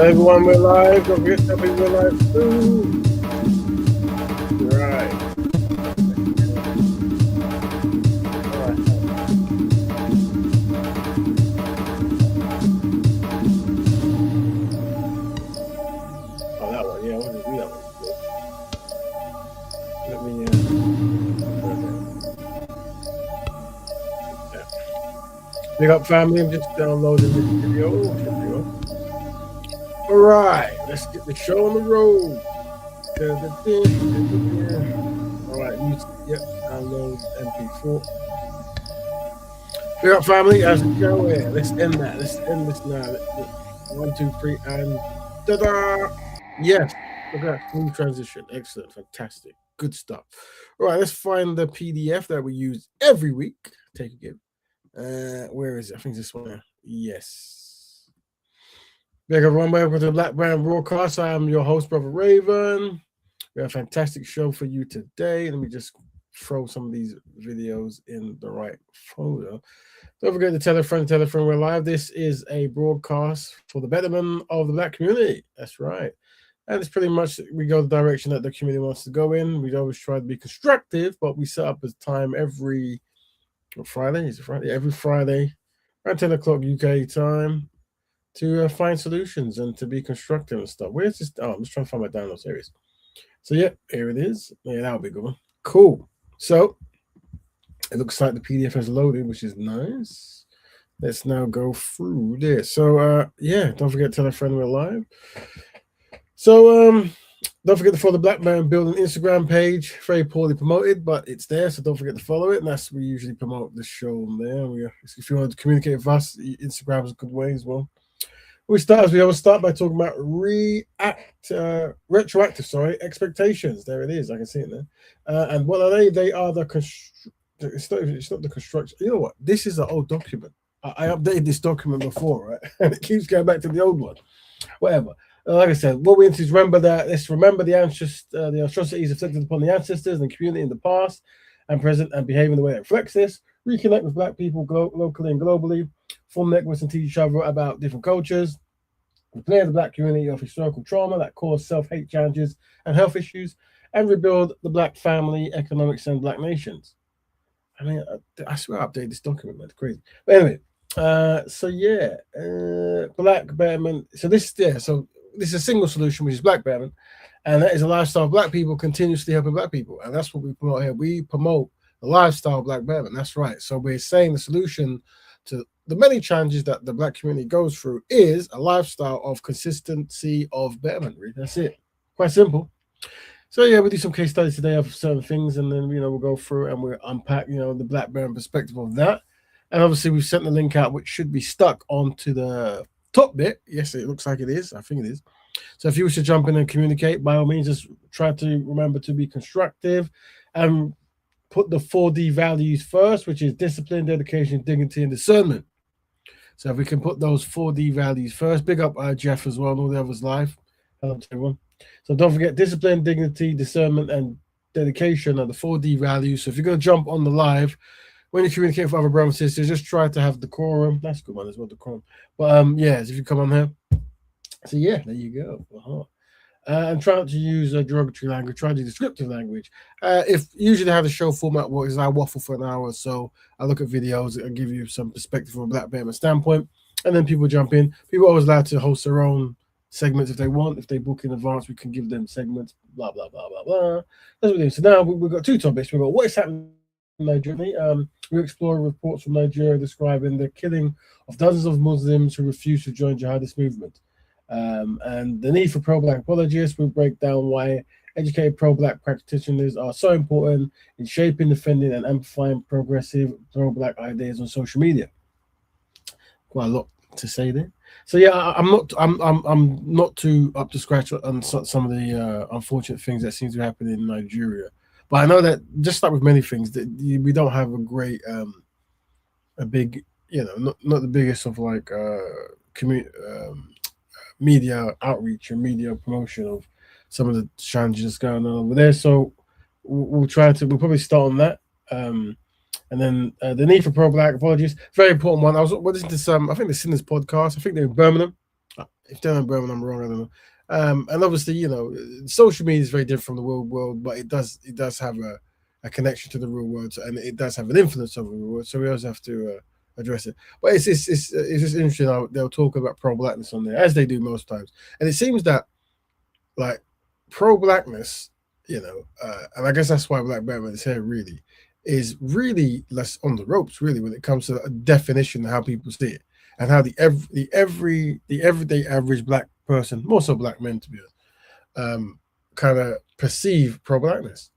Everyone, we're live. Don't forget to we're live too. Right. Oh, that one. Yeah, I want to do that one. Let me. Big up, family. I'm just downloading this video. All right, let's get the show on the road. All right, music. Yep, download MP4. Big up, family. As we go, let's end that. Let's end this now. 1, 2, 3, and ta-da! Yes, look at that smooth transition. Excellent, fantastic, good stuff. All right, let's find the PDF that we use every week. Take a give. Where is it? I think this one. Yes. Big everyone, welcome to the Betterment Broadcast. I am your host, Brother Raven. We have a fantastic show for you today. Let me just throw some of these videos in the right folder. Don't forget to tell a friend we're live. This is a broadcast for the betterment of the Black community. That's right. And it's pretty much, we go the direction that the community wants to go in. We always try to be constructive, but we set up a time every Friday. Is it Friday? Every Friday, around 10 o'clock UK time, to find solutions and to be constructive and stuff. Where's this? Oh, I'm just trying to find my download series. So, yeah, here it is. Yeah, that'll be a good one. Cool. So, it looks like the PDF has loaded, which is nice. Let's now go through this. So, yeah, don't forget to tell a friend we're live. So, don't forget to follow the Black Man Building Instagram page. Very poorly promoted, but it's there, so don't forget to follow it. And that's we usually promote the show on there. If you want to communicate with us, Instagram is a good way as well. We always start by talking about retroactive expectations. There it is. I can see it there. And what are they? They are the it's not the construction. You know what? This is an old document. I updated this document before, right? And it keeps going back to the old one. Whatever. Like I said, what we need to remember that let's remember the atrocities inflicted upon the ancestors and the community in the past and present, and behave in the way that reflects this. Reconnect with Black people locally and globally. Form networks and teach each other about different cultures. Repair the Black community of historical trauma that caused self-hate challenges and health issues, and rebuild the Black family, economics, and Black nations. I mean, I swear I updated this document, man. It's crazy. But anyway, so yeah, Black betterment. So this is a single solution, which is Black betterment, and that is a lifestyle of Black people continuously helping Black people, and that's what we promote here. We promote the lifestyle of Black betterment. That's right. So we're saying the solution to the many challenges that the Black community goes through is a lifestyle of consistency of betterment. Really. That's it. Quite simple. So yeah, we do some case studies today of certain things, and then we'll go through and we'll unpack the Black betterment perspective of that. And obviously we've sent the link out, which should be stuck onto the top bit. Yes, it looks like it is. I think it is. So if you wish to jump in and communicate, by all means, just try to remember to be constructive and put the 4D values first, which is discipline, dedication, dignity, and discernment. So if we can put those 4D values first, big up Jeff as well and all the others live. Hello to everyone. So don't forget discipline, dignity, discernment, and dedication are the 4D values. So if you're going to jump on the live, when you communicate with other brothers and sisters, just try to have decorum. That's a good one as well, decorum. But if you come on here. So yeah, there you go. And try not to use derogatory language, try to do descriptive language. If usually how the show format works is I waffle for an hour or so. I look at videos and give you some perspective from a Black betterment standpoint, and then people jump in. People are always allowed to host their own segments if they want. If they book in advance, we can give them segments, blah, blah, blah, blah, blah. That's what we do. So now we've got two topics. We've got what is happening in Nigeria. We explore reports from Nigeria describing the killing of dozens of Muslims who refuse to join jihadist movement. And the need for pro-Black apologists. Will break down why educated pro-Black practitioners are so important in shaping, defending, and amplifying progressive pro-Black ideas on social media. Quite a lot to say there. So yeah, I'm not too up to scratch on some of the unfortunate things that seem to happen in Nigeria. But I know that just like with many things, that we don't have a great, a big, not the biggest of like media outreach and media promotion of some of the challenges going on over there. So we'll probably start on that. And And then the need for pro-black apologies, very important one. I was listening to some, I think the Sinners podcast. I think they're in Birmingham. If they're in Birmingham, I'm wrong. I don't know. And obviously, you know, social media is very different from the real world, but it does have a connection to the real world, and it does have an influence over the real world. So we also have to address it. But it's just interesting. They'll talk about pro-blackness on there, as they do most times. And it seems that like pro-blackness, you know, and I guess that's why Black Betterment is here. Really, is really less on the ropes. Really, when it comes to a definition of how people see it. And how the everyday average black person, more so black men to be honest, kind of perceive pro-blackness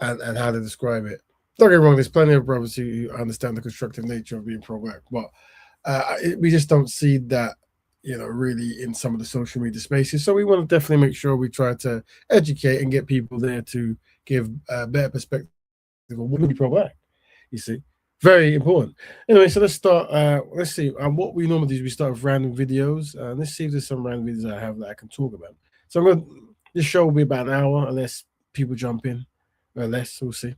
and how to describe it. Don't get me wrong, there's plenty of brothers who understand the constructive nature of being pro-black, but we just don't see that, you know, really in some of the social media spaces. So we want to definitely make sure we try to educate and get people there to give a better perspective of what would be pro-black, you see. Very important. Anyway, so let's start. Let's see. What we normally do is we start with random videos. Let's see if there's some random videos I have that I can talk about. So this show will be about an hour unless people jump in, or less. We'll see.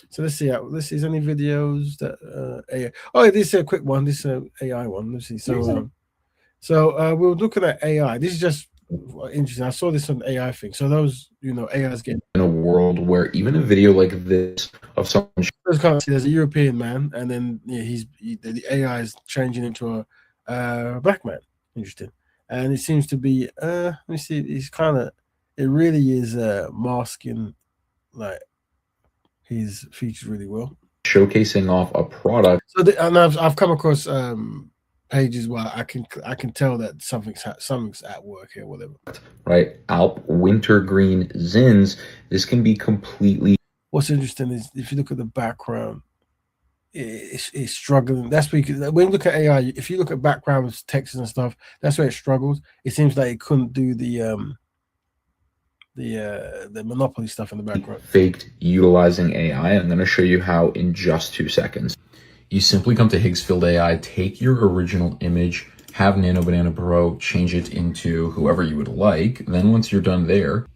So let's see. Let's see. Is any videos that AI? Oh, this is a quick one. This is an AI one. Let's see. So we're looking at AI. This is just interesting. I saw this on the AI thing. So those, you know, AI is getting in a world where even a video like this of someone there's a European man, and then the AI is changing into a black man. Interesting. And it seems to be let me see, it's kind of, it really is masking like his features really well, showcasing off a product. So and I've come across pages where I can tell that something's at work here, whatever. Right, Alp Wintergreen Zins. This can be completely. What's interesting is if you look at the background, it's struggling. That's when you look at AI. If you look at background with texts and stuff, that's where it struggles. It seems like it couldn't do the Monopoly stuff in the background. Faked utilizing AI. I'm going to show you how in just 2 seconds. You simply come to Higgsfield AI, take your original image, have Nano Banana Pro change it into whoever you would like. Then once you're done there,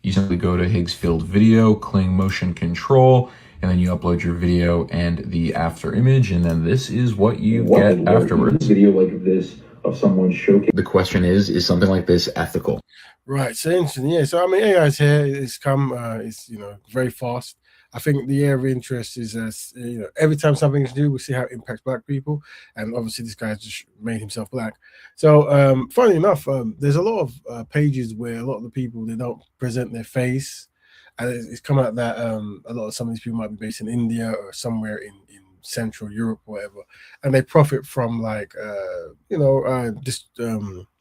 you simply go to Higgsfield Video, Kling Motion Control, and then you upload your video and the after image, and then this is what you get afterwards. Video like this of someone showcasing. The question is something like this ethical? Right, so interesting. Yeah, so I mean, AI is here. It's come. It's, you know, very fast. I think the area of interest is, you know, every time something is new, we see how it impacts black people, and obviously this guy's just made himself black. So, funny enough, there's a lot of pages where a lot of the people, they don't present their face, and it's come out that a lot of some of these people might be based in India or somewhere in Central Europe or whatever, and they profit from like you know, just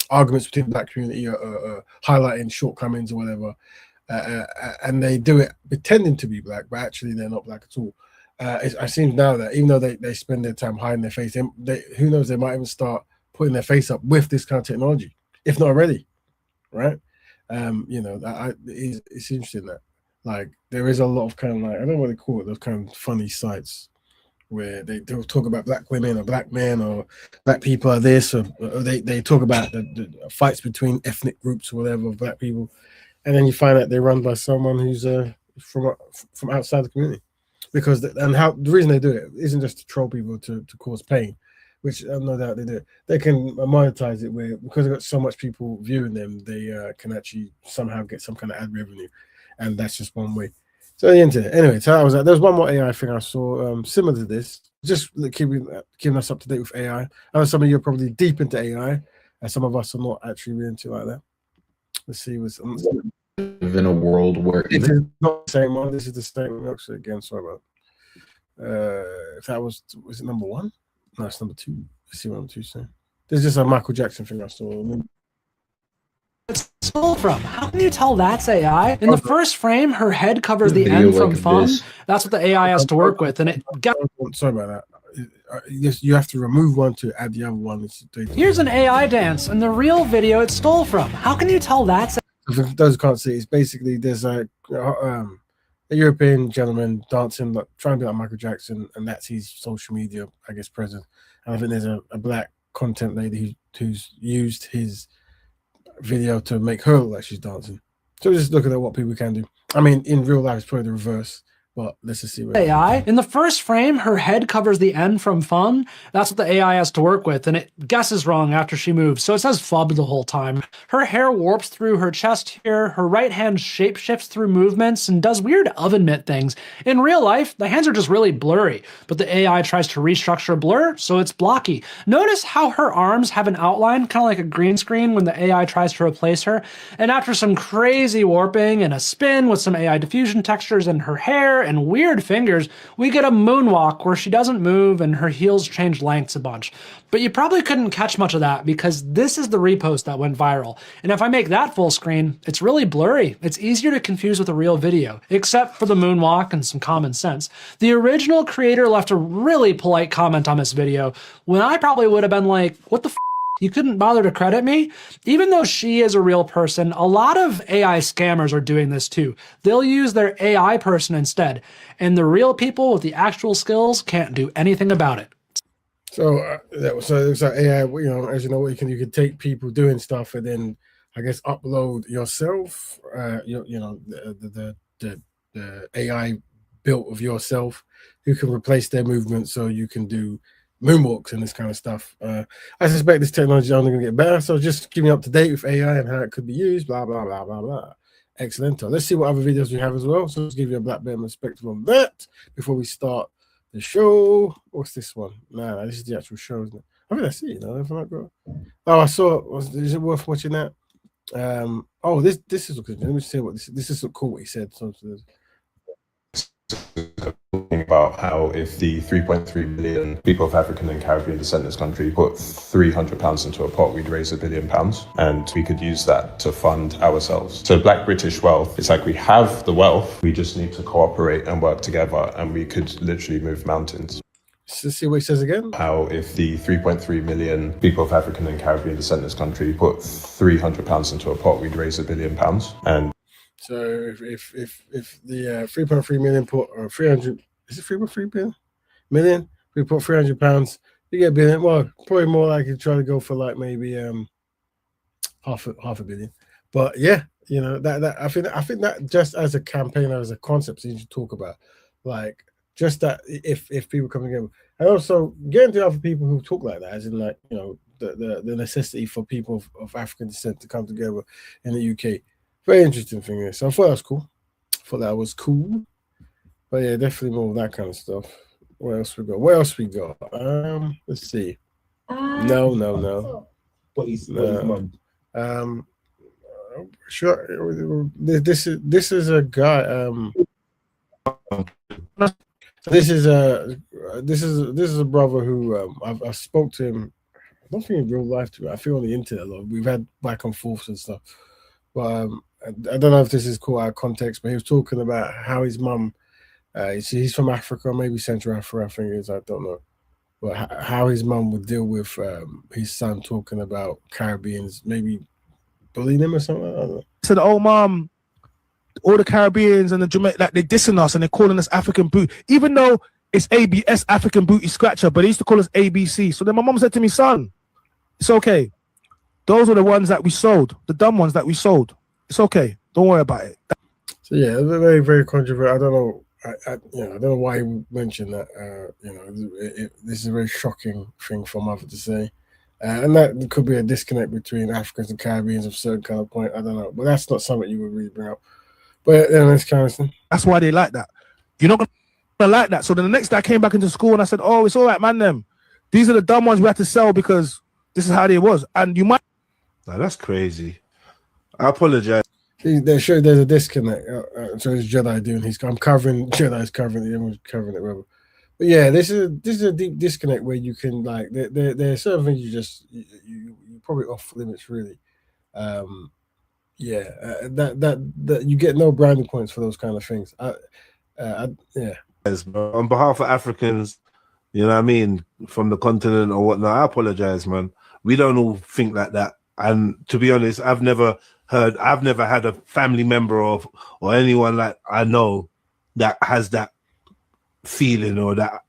arguments between the black community or highlighting shortcomings or whatever. And they do it pretending to be black, but actually they're not black at all. It seems now that even though they spend their time hiding their face, they who knows, they might even start putting their face up with this kind of technology, if not already, right? You know, it's interesting that like there is a lot of kind of like, I don't know what they call it, those kind of funny sites where they'll talk about black women or black men or black people are this, or they talk about the fights between ethnic groups or whatever of black people. And then you find out they're run by someone who's from outside the community, because the reason they do it isn't just to troll people to cause pain, which no doubt they do. They can monetize it where, because they've got so much people viewing them, they can actually somehow get some kind of ad revenue, and that's just one way. So the internet. Anyway, so that was that. There was one more AI thing I saw similar to this, just keeping us up to date with AI. I know some of you are probably deep into AI, and some of us are not actually really into it like that. Let's see what's in a world where this is not the same one. This is the same. Actually, again, sorry about. If that was it number one? No, it's number two. Let's see what number two saying. There's just a Michael Jackson thing I saw. It's stole from. How can you tell that's AI? In the first frame, her head covers the N from fun. That's what the AI has to work with, and it. Sorry about that. You have to remove one to add the other one. Here's an AI dance, and the real video it stole from. How can you tell that's? For those who can't see, it's basically there's a European gentleman dancing, like, trying to be like Michael Jackson, and that's his social media, I guess, presence. And I think there's a black content lady who's used his video to make her look like she's dancing. So we're just looking at what people can do. I mean, in real life, it's probably the reverse, But let's just see what AI. In the first frame, her head covers the N from fun. That's what the AI has to work with, and it guesses wrong after she moves, so it says FUB the whole time. Her hair warps through her chest here, her right hand shape shifts through movements and does weird oven mitt things. In real life, the hands are just really blurry, but the AI tries to restructure blur, so it's blocky. Notice how her arms have an outline, kind of like a green screen when the AI tries to replace her, and after some crazy warping and a spin with some AI diffusion textures in her hair and weird fingers, we get a moonwalk where she doesn't move and her heels change lengths a bunch. But you probably couldn't catch much of that because this is the repost that went viral. And if I make that full screen, it's really blurry. It's easier to confuse with a real video, except for the moonwalk and some common sense. The original creator left a really polite comment on this video when I probably would have been like, what the f***? You couldn't bother to credit me? Even though she is a real person, a lot of AI scammers are doing this too. They'll use their AI person instead, and the real people with the actual skills can't do anything about it. So, so it's like AI. You know, as you know, you can take people doing stuff and then, I guess, upload yourself. The AI built of yourself, who can replace their movements, so you can do moonwalks and this kind of stuff. I suspect this technology is only going to get better, so just keep me up to date with AI and how it could be used, blah, blah, blah, blah, blah. Excellent. Let's see what other videos we have as well. So let's give you a black bear perspective on that before we start the show. What's this one? Nah, this is the actual show, isn't it? I think that's it, Oh, I saw. Is it worth watching that? This is good. Let me see what this is. Cool what he said. So about how if the 3.3 million people of African and Caribbean descent in this country put £300 into a pot, we'd raise £1 billion, and we could use that to fund ourselves. So Black British wealth, it's like we have the wealth, we just need to cooperate and work together, and we could literally move mountains. Let's see what he says again. How if the 3.3 million people of African and Caribbean descent in this country put £300 into a pot, we'd raise £1 billion, and so if the 3.3 million put, or 300, is it 3.3 million? We put £300, you get $1 billion. Well, probably more likely to try to go for like maybe half a billion. But yeah, you know, that I think that just as a campaign, as a concept, you should talk about, like, just that if people come together, and also getting to other people who talk like that, as in, like, you know, the necessity for people of African descent to come together in the UK. Very interesting thing there. So I thought that was cool. But yeah, definitely more of that kind of stuff. What else we got? Let's see. No. Sure. This is a guy. This is a brother who I spoke to him. I don't think in real life too. I feel on the internet a lot. We've had back and forths and stuff. But I don't know if this is caught out of context, but he was talking about how his mum, he's from Africa, maybe Central Africa, I think it is, I don't know. But how his mum would deal with his son talking about Caribbeans, maybe bullying him or something. I don't know. Said, "Oh, mom, all the Caribbeans and the Jamaican, like, they're dissing us and they're calling us African boot, even though it's ABS, African booty scratcher, but they used to call us ABC." So then my mom said to me, "Son, it's okay. Those are the ones that we sold, the dumb ones that we sold. It's okay. Don't worry about it." So yeah, very, very controversial. I don't know. I don't know why he mentioned that. This is a very shocking thing for mother to say, and that could be a disconnect between Africans and Caribbeans of a certain kind of point. I don't know, but that's not something you would really bring up. But yeah, that's kind of thing. That's why they like that. You're not gonna like that. So then the next day I came back into school and I said, "Oh, it's all right, man. Them, these are the dumb ones we had to sell because this is how they was." And you might. Nah, that's crazy. I apologize. There's a disconnect. So it's Jedi doing I'm covering Jedi's covering it, everyone's covering it, whatever. But yeah, this is a deep disconnect where you can, like, there are certain things you probably off limits really. That you get no brownie points for those kind of things. Yeah. On behalf of Africans, you know what I mean, from the continent or whatnot, I apologize, man. We don't all think like that. And to be honest, I've never had a family member or anyone like I know that has that feeling or that.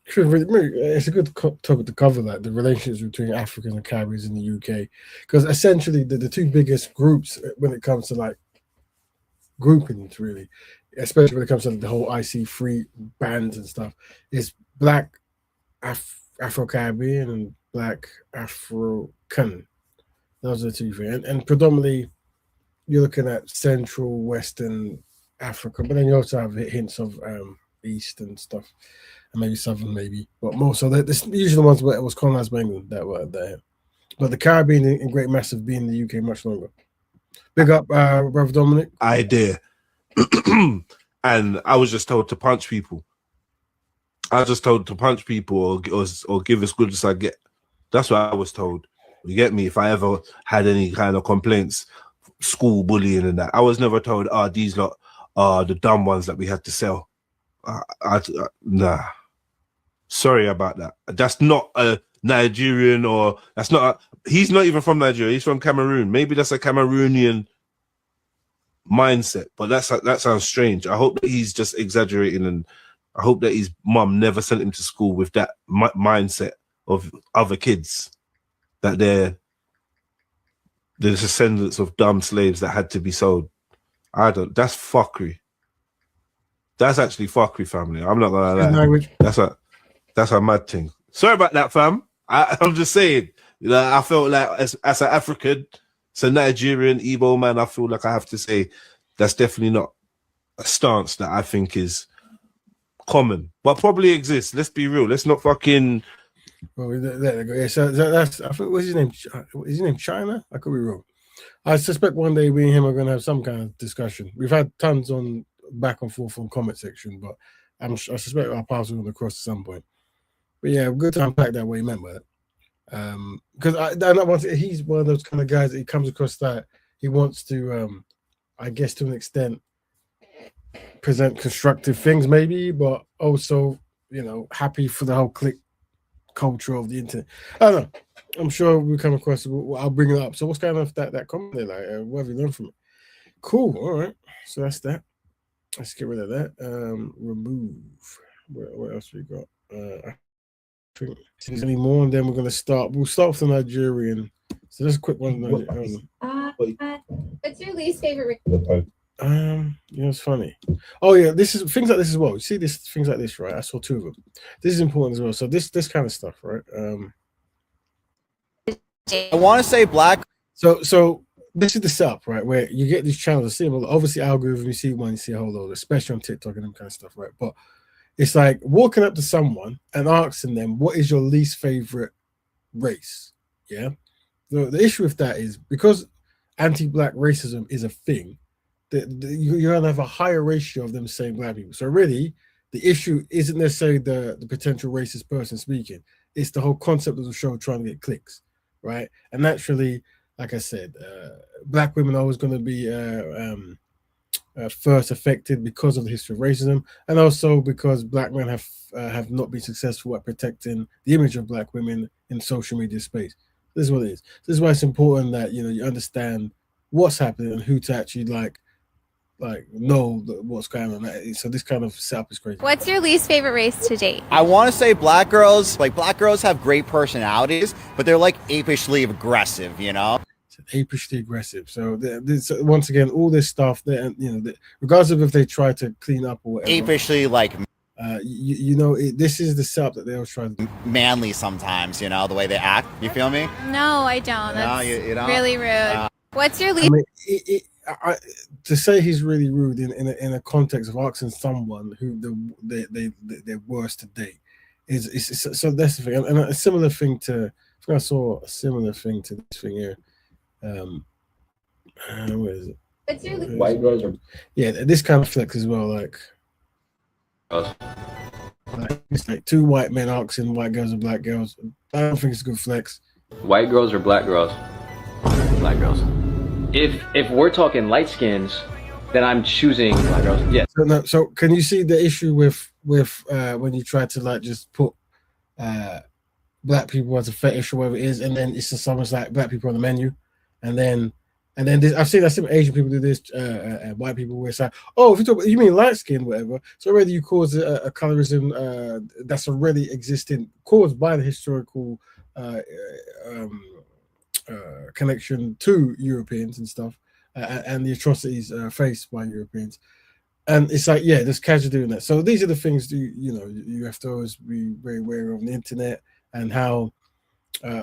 It's a good topic to cover, that the relationships between Africans and Caribbeans in the UK, because essentially the two biggest groups when it comes to, like, groupings really especially when it comes to the whole IC3 bands and stuff, is black Afro-Caribbean and black African. Those are the two things. And predominantly, you're looking at Central, Western Africa, but then you also have hints of East and stuff, and maybe Southern, maybe, but more so. This usually the ones where it was colonized by England that were there. But the Caribbean in great mass have been in the UK much longer. Big up, Brother Dominic. I dare. And I was just told to punch people. I was just told to punch people or give as good as I get. That's what I was told. You get me? If I ever had any kind of complaints, school bullying and that, I was never told, these lot are the dumb ones that we had to sell. Nah. Sorry about that. That's not a Nigerian, or that's not. He's not even from Nigeria. He's from Cameroon. Maybe that's a Cameroonian mindset, but that sounds strange. I hope that he's just exaggerating, and I hope that his mum never sent him to school with that mindset of other kids, that they're the descendants of dumb slaves that had to be sold. That's fuckery. That's actually fuckery, family. I'm not gonna lie. That's a mad thing. Sorry about that, fam. I'm just saying. I felt like as an African, as a Nigerian Igbo man, I feel like I have to say that's definitely not a stance that I think is common, but probably exists. Let's be real. Let's not fucking. Well, there we go. Yeah, so that's. I think what's his name? Is his name China? I could be wrong. I suspect one day we and him are going to have some kind of discussion. We've had tons on back and forth on comment section, but I suspect our paths are going to cross at some point. But yeah, good to unpack that what he meant by that. Because he's one of those kind of guys that he comes across that he wants to, I guess to an extent, present constructive things maybe, but also, happy for the whole click culture of the internet. I don't know. I'm sure we'll come across it. I'll bring it up. So what's going on with that comment there? Like, what have you learned from it? Cool. All right. So that's that. Let's get rid of that. Remove. What else we got? I think there's any more, and then we're gonna start. We'll start with the Nigerian. So that's a quick one. What's your least favorite? It's funny. Oh yeah, this is things like this as well. You see things like this, right? I saw two of them. This is important as well. So this kind of stuff, right? I want to say black. So this is the setup, right? Where you get these channels, obviously algorithm, you see one, you see a whole load, especially on TikTok and them kind of stuff, right? But it's like walking up to someone and asking them, what is your least favorite race? Yeah. The issue with that is because anti-black racism is a thing, you're going to have a higher ratio of them saying black people. So really, the issue isn't necessarily the potential racist person speaking. It's the whole concept of the show trying to get clicks, right? And naturally, like I said, black women are always going to be first affected because of the history of racism, and also because black men have not been successful at protecting the image of black women in social media space. This is what it is. This is why it's important that you understand what's happening and who to actually like know what's going on. So this kind of setup is crazy. What's your least favorite race to date? I want to say black girls. Like, black girls have great personalities, but they're like apishly aggressive, Apishly aggressive. So once again, all this stuff that regardless of if they try to clean up or whatever, apishly this is the setup that they always try to do. Manly sometimes, the way they act. You feel me? No, I don't. That's you don't? really rude. What's your least? To say he's really rude in a context of asking someone who they're worst to date is so that's the thing. And a similar thing to I saw a similar thing to this thing here. Where is it? What's your least? White girls are this kind of flex as well. Like it's like two white men asking white girls and black girls. I don't think it's a good flex. White girls or black girls? Black girls. If we're talking light skins, then I'm choosing black girls. Yeah. So can you see the issue with when you try to just put black people as a fetish or whatever it is, and then it's just almost like black people on the menu, and then this, I've seen Asian people do this, white people where it's like, if you mean light skin, whatever. So already you cause a colorism that's already existing, caused by the historical connection to Europeans and stuff, and the atrocities faced by Europeans. And it's like, yeah, there's casual doing that. So these are the things you have to always be very aware of on the internet, and how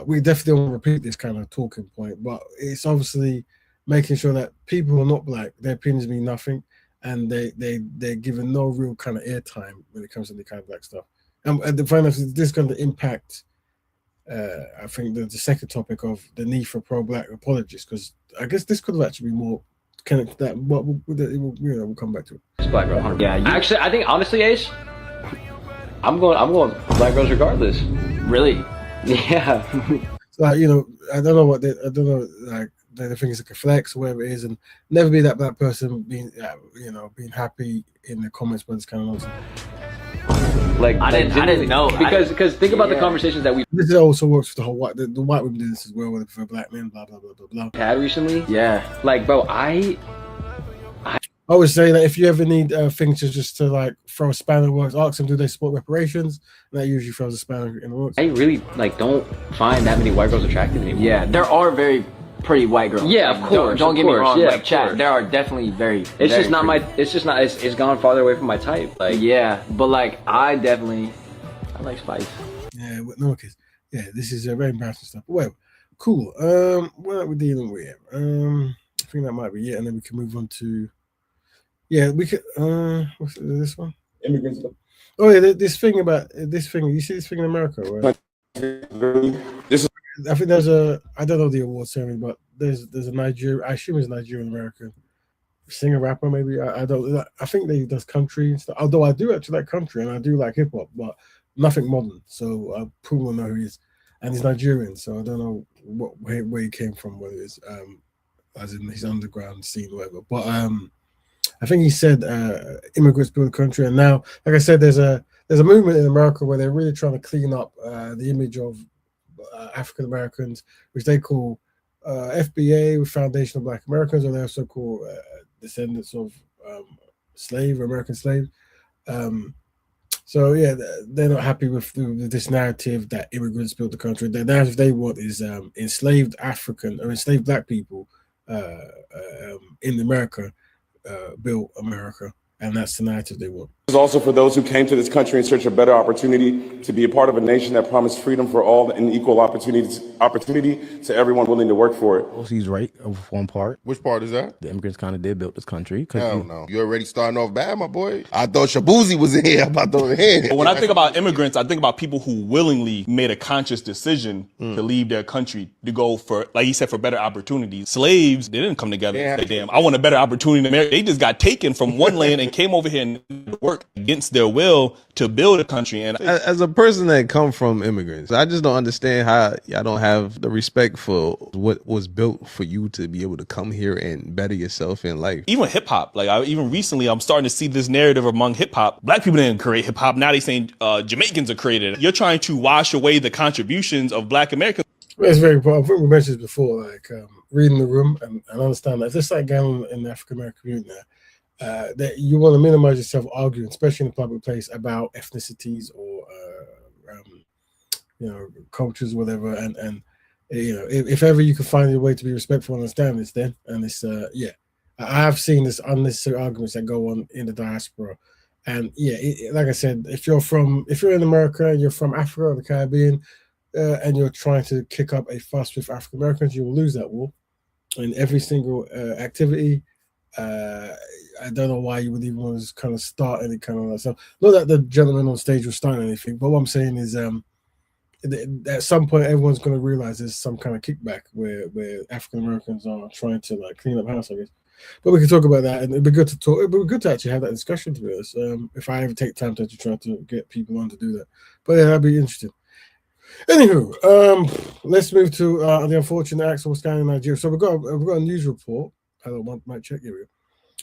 we definitely don't want to repeat this kind of talking point, but it's obviously making sure that people who are not black, their opinions mean nothing, and they're given no real kind of airtime when it comes to the kind of black stuff. And the final this is going to impact, I think, the second topic of the need for pro-black apologists, because I guess this could have actually been more kind of that, but we'll come back to it. It's black girl. 100%. Yeah, actually, I think honestly, Ace, I'm going black girls regardless. Really? Yeah. So, I don't know like the things like a flex or whatever it is, and never be that black person being being happy in the comments, but it's kind of nonsense. Like I didn't know, because think about the conversations that we. This also works for the whole the white women do this as well, with for black men, blah blah blah blah blah. Had recently, yeah. Like, bro, I always say that if you ever need things just to like throw a spanner in the works, ask them do they support reparations, and that usually throws a spanner in the works. I really don't find that many white girls attractive anymore. Yeah, there are very pretty white girls. Yeah, of course. Don't get me wrong. Yeah, like chat, there are definitely very. It's very just not pretty. my. It's just not. It's gone farther away from my type. Like yeah, but like I like spice. Yeah, no case. Yeah, this is very embarrassing stuff. But well, cool. What are we dealing with? I think that might be it, and then we can move on to. Yeah, we could. What's this one? Immigrants. Oh yeah, this thing about this thing. You see this thing in America, right? This is. I think there's a. I don't know the award ceremony, but there's a Nigerian. I assume it's Nigerian American singer rapper. Maybe I don't. I think they does country and stuff. Although I do actually like country and I do like hip hop, but nothing modern. So I probably will know who he is, and he's Nigerian. So I don't know where he came from, whether it's as in his underground scene or whatever. But I think he said immigrants build the country, and now, like I said, there's a movement in America where they're really trying to clean up the image of African Americans, which they call FBA, Foundation of Black Americans, or they also call descendants of American slaves. So yeah, they're not happy with this narrative that immigrants built the country. The narrative they want is enslaved African or enslaved Black people in America built America, and that's the narrative they want. This is also for those who came to this country in search of better opportunity to be a part of a nation that promised freedom for all and equal opportunity to everyone willing to work for it. He's right of one part. Which part is that? The immigrants kind of did build this country. Hell no. You already starting off bad, my boy. I thought Shabuzi was in here. I'm about to throw it in. When I think about immigrants, I think about people who willingly made a conscious decision to leave their country to go for, like he said, for better opportunities. Slaves, they didn't come together and say, damn, I want a better opportunity in America. They just got taken from one land and came over here and worked against their will to build a country. And as a person that come from immigrants, I just don't understand how y'all don't have the respect for what was built for you to be able to come here and better yourself in life. even hip hop, like even recently, I'm starting to see this narrative among hip hop. Black people didn't create hip hop. Now they saying Jamaicans are created. You're trying to wash away the contributions of Black Americans. It's very important. I think we mentioned this before, like reading the room and understand that if there's like going on in the African American community now, that you want to minimize yourself arguing, especially in a public place, about ethnicities or cultures, whatever. And if ever you can find a way to be respectful and understand this, then and it's I have seen this unnecessary arguments that go on in the diaspora. And like I said, if you're in America and you're from Africa or the Caribbean, and you're trying to kick up a fuss with African Americans, you will lose that war in every single activity. I don't know why you would even want to kind of start any kind of that stuff. Not that the gentleman on stage was starting anything, but what I'm saying is at some point everyone's going to realize there's some kind of kickback where African Americans are trying to like clean up house, I guess. But we can talk about that, and it'd be good to talk. It'd be good to actually have that discussion, to be honest. If I ever take time to try to get people on to do that, but yeah, that'd be interesting. Anywho, let's move to the unfortunate acts of what's going on in Nigeria. So we've got a news report. I don't want my check here.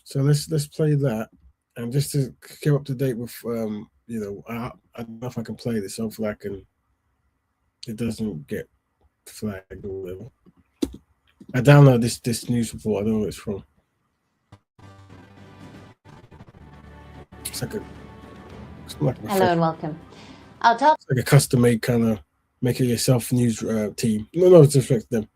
So let's play that, and just to keep up to date with I don't know if I can play this. Hopefully it doesn't get flagged or whatever. I downloaded this news report. I don't know where it's from. It's like Hello and welcome. I'll tell. It's like a custom made kind of make it yourself news team. No disrespect to them.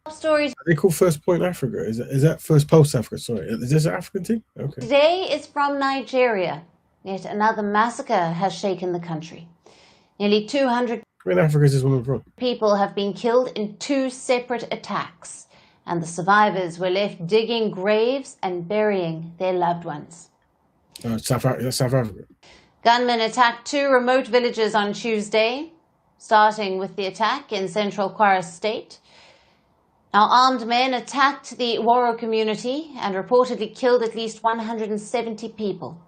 Stories They call First Point Africa. Is that First Post Africa? Sorry, is this an African team? Okay. today is from Nigeria. Yet another massacre has shaken the country. Nearly 200 Where in Africa is this woman from? people have been killed in 2 separate attacks, and the survivors were left digging graves and burying their loved ones. South Africa. Gunmen attacked 2 remote villages on Tuesday, starting with the attack in central Kwara State. Now, armed men attacked the Waro community and reportedly killed at least 170 people.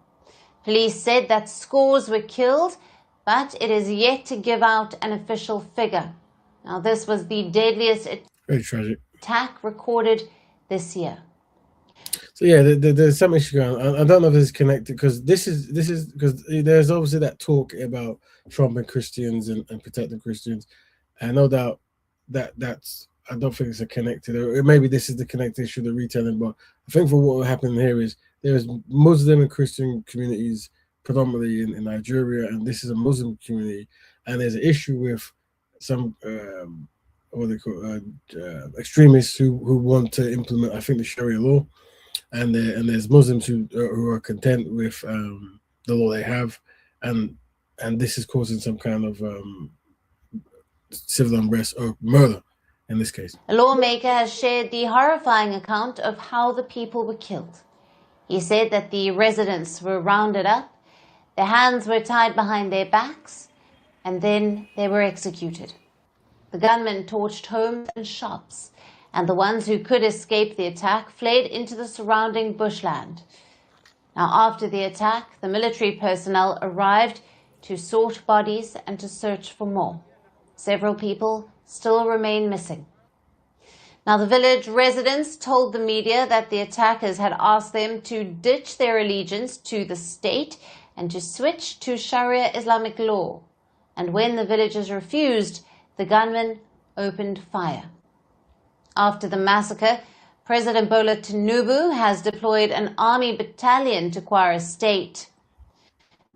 Police said that scores were killed, but it is yet to give out an official figure. Now, this was the deadliest Very tragic. attack recorded this year. So yeah, there's some issue going on. I don't know if this is connected because this is because there's obviously that talk about Trump and Christians and protecting Christians, and no doubt that's I don't think it's a connected. Or maybe this is the connected issue, the retailing. But I think for what will happen here is there's Muslim and Christian communities predominantly in Nigeria, and this is a Muslim community, and there's an issue with some what they call extremists who want to implement, I think, the Sharia law. And there's Muslims who are content with the law they have, and this is causing some kind of civil unrest or murder in this case. A lawmaker has shared the horrifying account of how the people were killed. He said that the residents were rounded up, their hands were tied behind their backs, and then they were executed. The gunmen torched homes and shops, and the ones who could escape the attack fled into the surrounding bushland. Now, after the attack, the military personnel arrived to sort bodies and to search for more. Several people still remain missing. Now, the village residents told the media that the attackers had asked them to ditch their allegiance to the state and to switch to Sharia Islamic law. And when the villagers refused, the gunmen opened fire. After the massacre, President Bola Tinubu has deployed an army battalion to Kwara State.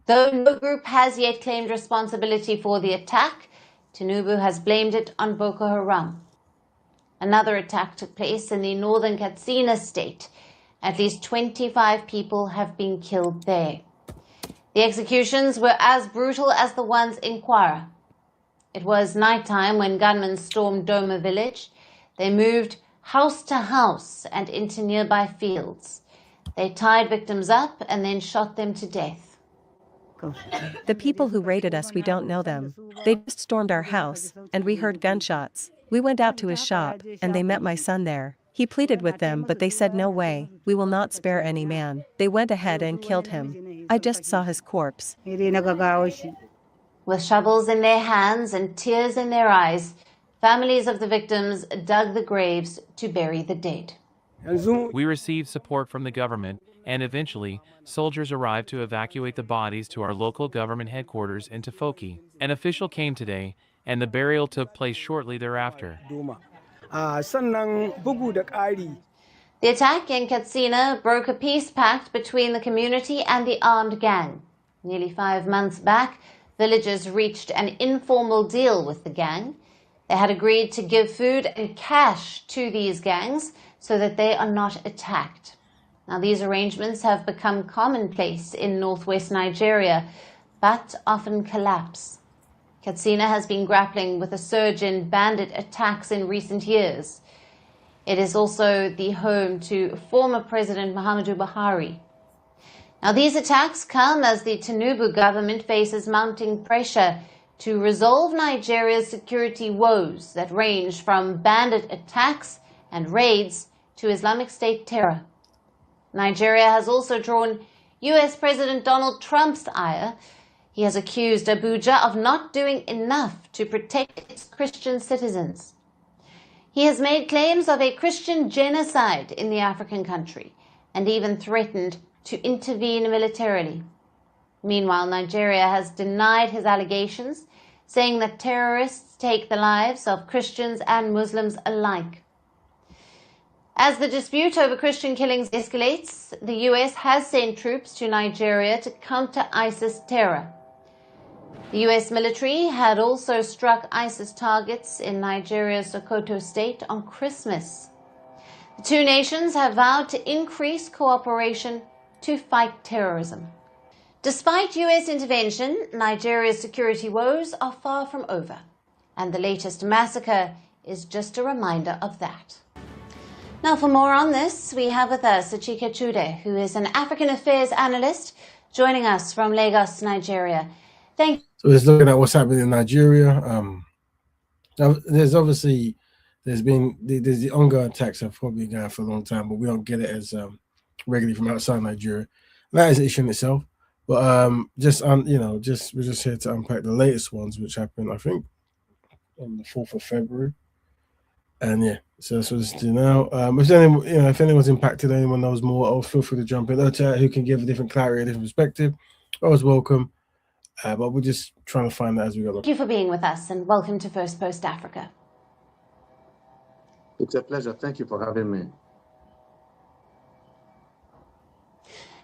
Though no group has yet claimed responsibility for the attack, Tinubu has blamed it on Boko Haram. Another attack took place in the northern Katsina state. At least 25 people have been killed there. The executions were as brutal as the ones in Kwara. It was nighttime when gunmen stormed Doma village. They moved house to house and into nearby fields. They tied victims up and then shot them to death. The people who raided us, we don't know them. They just stormed our house, and we heard gunshots. We went out to his shop, and they met my son there. He pleaded with them, but they said no way, we will not spare any man. They went ahead and killed him. I just saw his corpse. With shovels in their hands and tears in their eyes, families of the victims dug the graves to bury the dead. We received support from the government, and eventually, soldiers arrived to evacuate the bodies to our local government headquarters in Tofoki. An official came today, and the burial took place shortly thereafter. The attack in Katsina broke a peace pact between the community and the armed gang. Nearly 5 months back, villagers reached an informal deal with the gang. They had agreed to give food and cash to these gangs so that they are not attacked. Now, these arrangements have become commonplace in northwest Nigeria, but often collapse. Katsina has been grappling with a surge in bandit attacks in recent years. It is also the home to former President Muhammadu Buhari. Now, these attacks come as the Tinubu government faces mounting pressure to resolve Nigeria's security woes that range from bandit attacks and raids to Islamic State terror. Nigeria has also drawn US President Donald Trump's ire. He has accused Abuja of not doing enough to protect its Christian citizens. He has made claims of a Christian genocide in the African country and even threatened to intervene militarily. Meanwhile, Nigeria has denied his allegations, saying that terrorists take the lives of Christians and Muslims alike. As the dispute over Christian killings escalates, the US has sent troops to Nigeria to counter ISIS terror. The US military had also struck ISIS targets in Nigeria's Sokoto state on Christmas. The two nations have vowed to increase cooperation to fight terrorism. Despite US intervention, Nigeria's security woes are far from over, and the latest massacre is just a reminder of that. Now, for more on this, we have with us Achike Chude, who is an African affairs analyst, joining us from Lagos, Nigeria. Thank you. So it's looking at what's happening in Nigeria. There's obviously there's the ongoing attacks have probably been going for a long time, but we don't get it as regularly from outside Nigeria. That is an issue in itself. But we're just here to unpack the latest ones, which happened, I think, on the 4th of February. And yeah, so that's what let's do now. If anyone's impacted, anyone knows more, feel free to jump in. Who can give a different clarity, a different perspective, always welcome. But we're just trying to find that as we go. Thank you for being with us, and welcome to First Post Africa. It's a pleasure. Thank you for having me.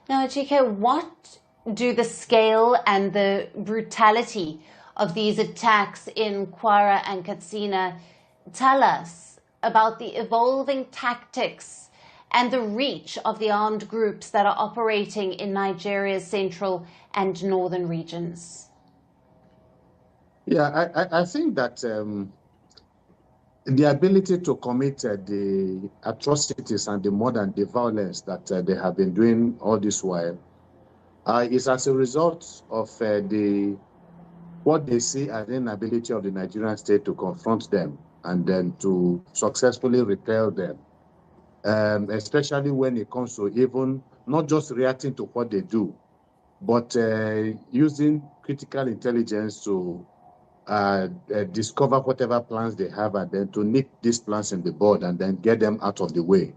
Now, Achike, what do the scale and the brutality of these attacks in Kwara and Katsina tell us about the evolving tactics and the reach of the armed groups that are operating in Nigeria's central and northern regions? Yeah, I think that the ability to commit the atrocities and the murder and the violence that they have been doing all this while is as a result of what they see as the inability of the Nigerian state to confront them and then to successfully repel them, especially when it comes to even not just reacting to what they do, but using critical intelligence to discover whatever plans they have and then to nip these plans in the bud and then get them out of the way.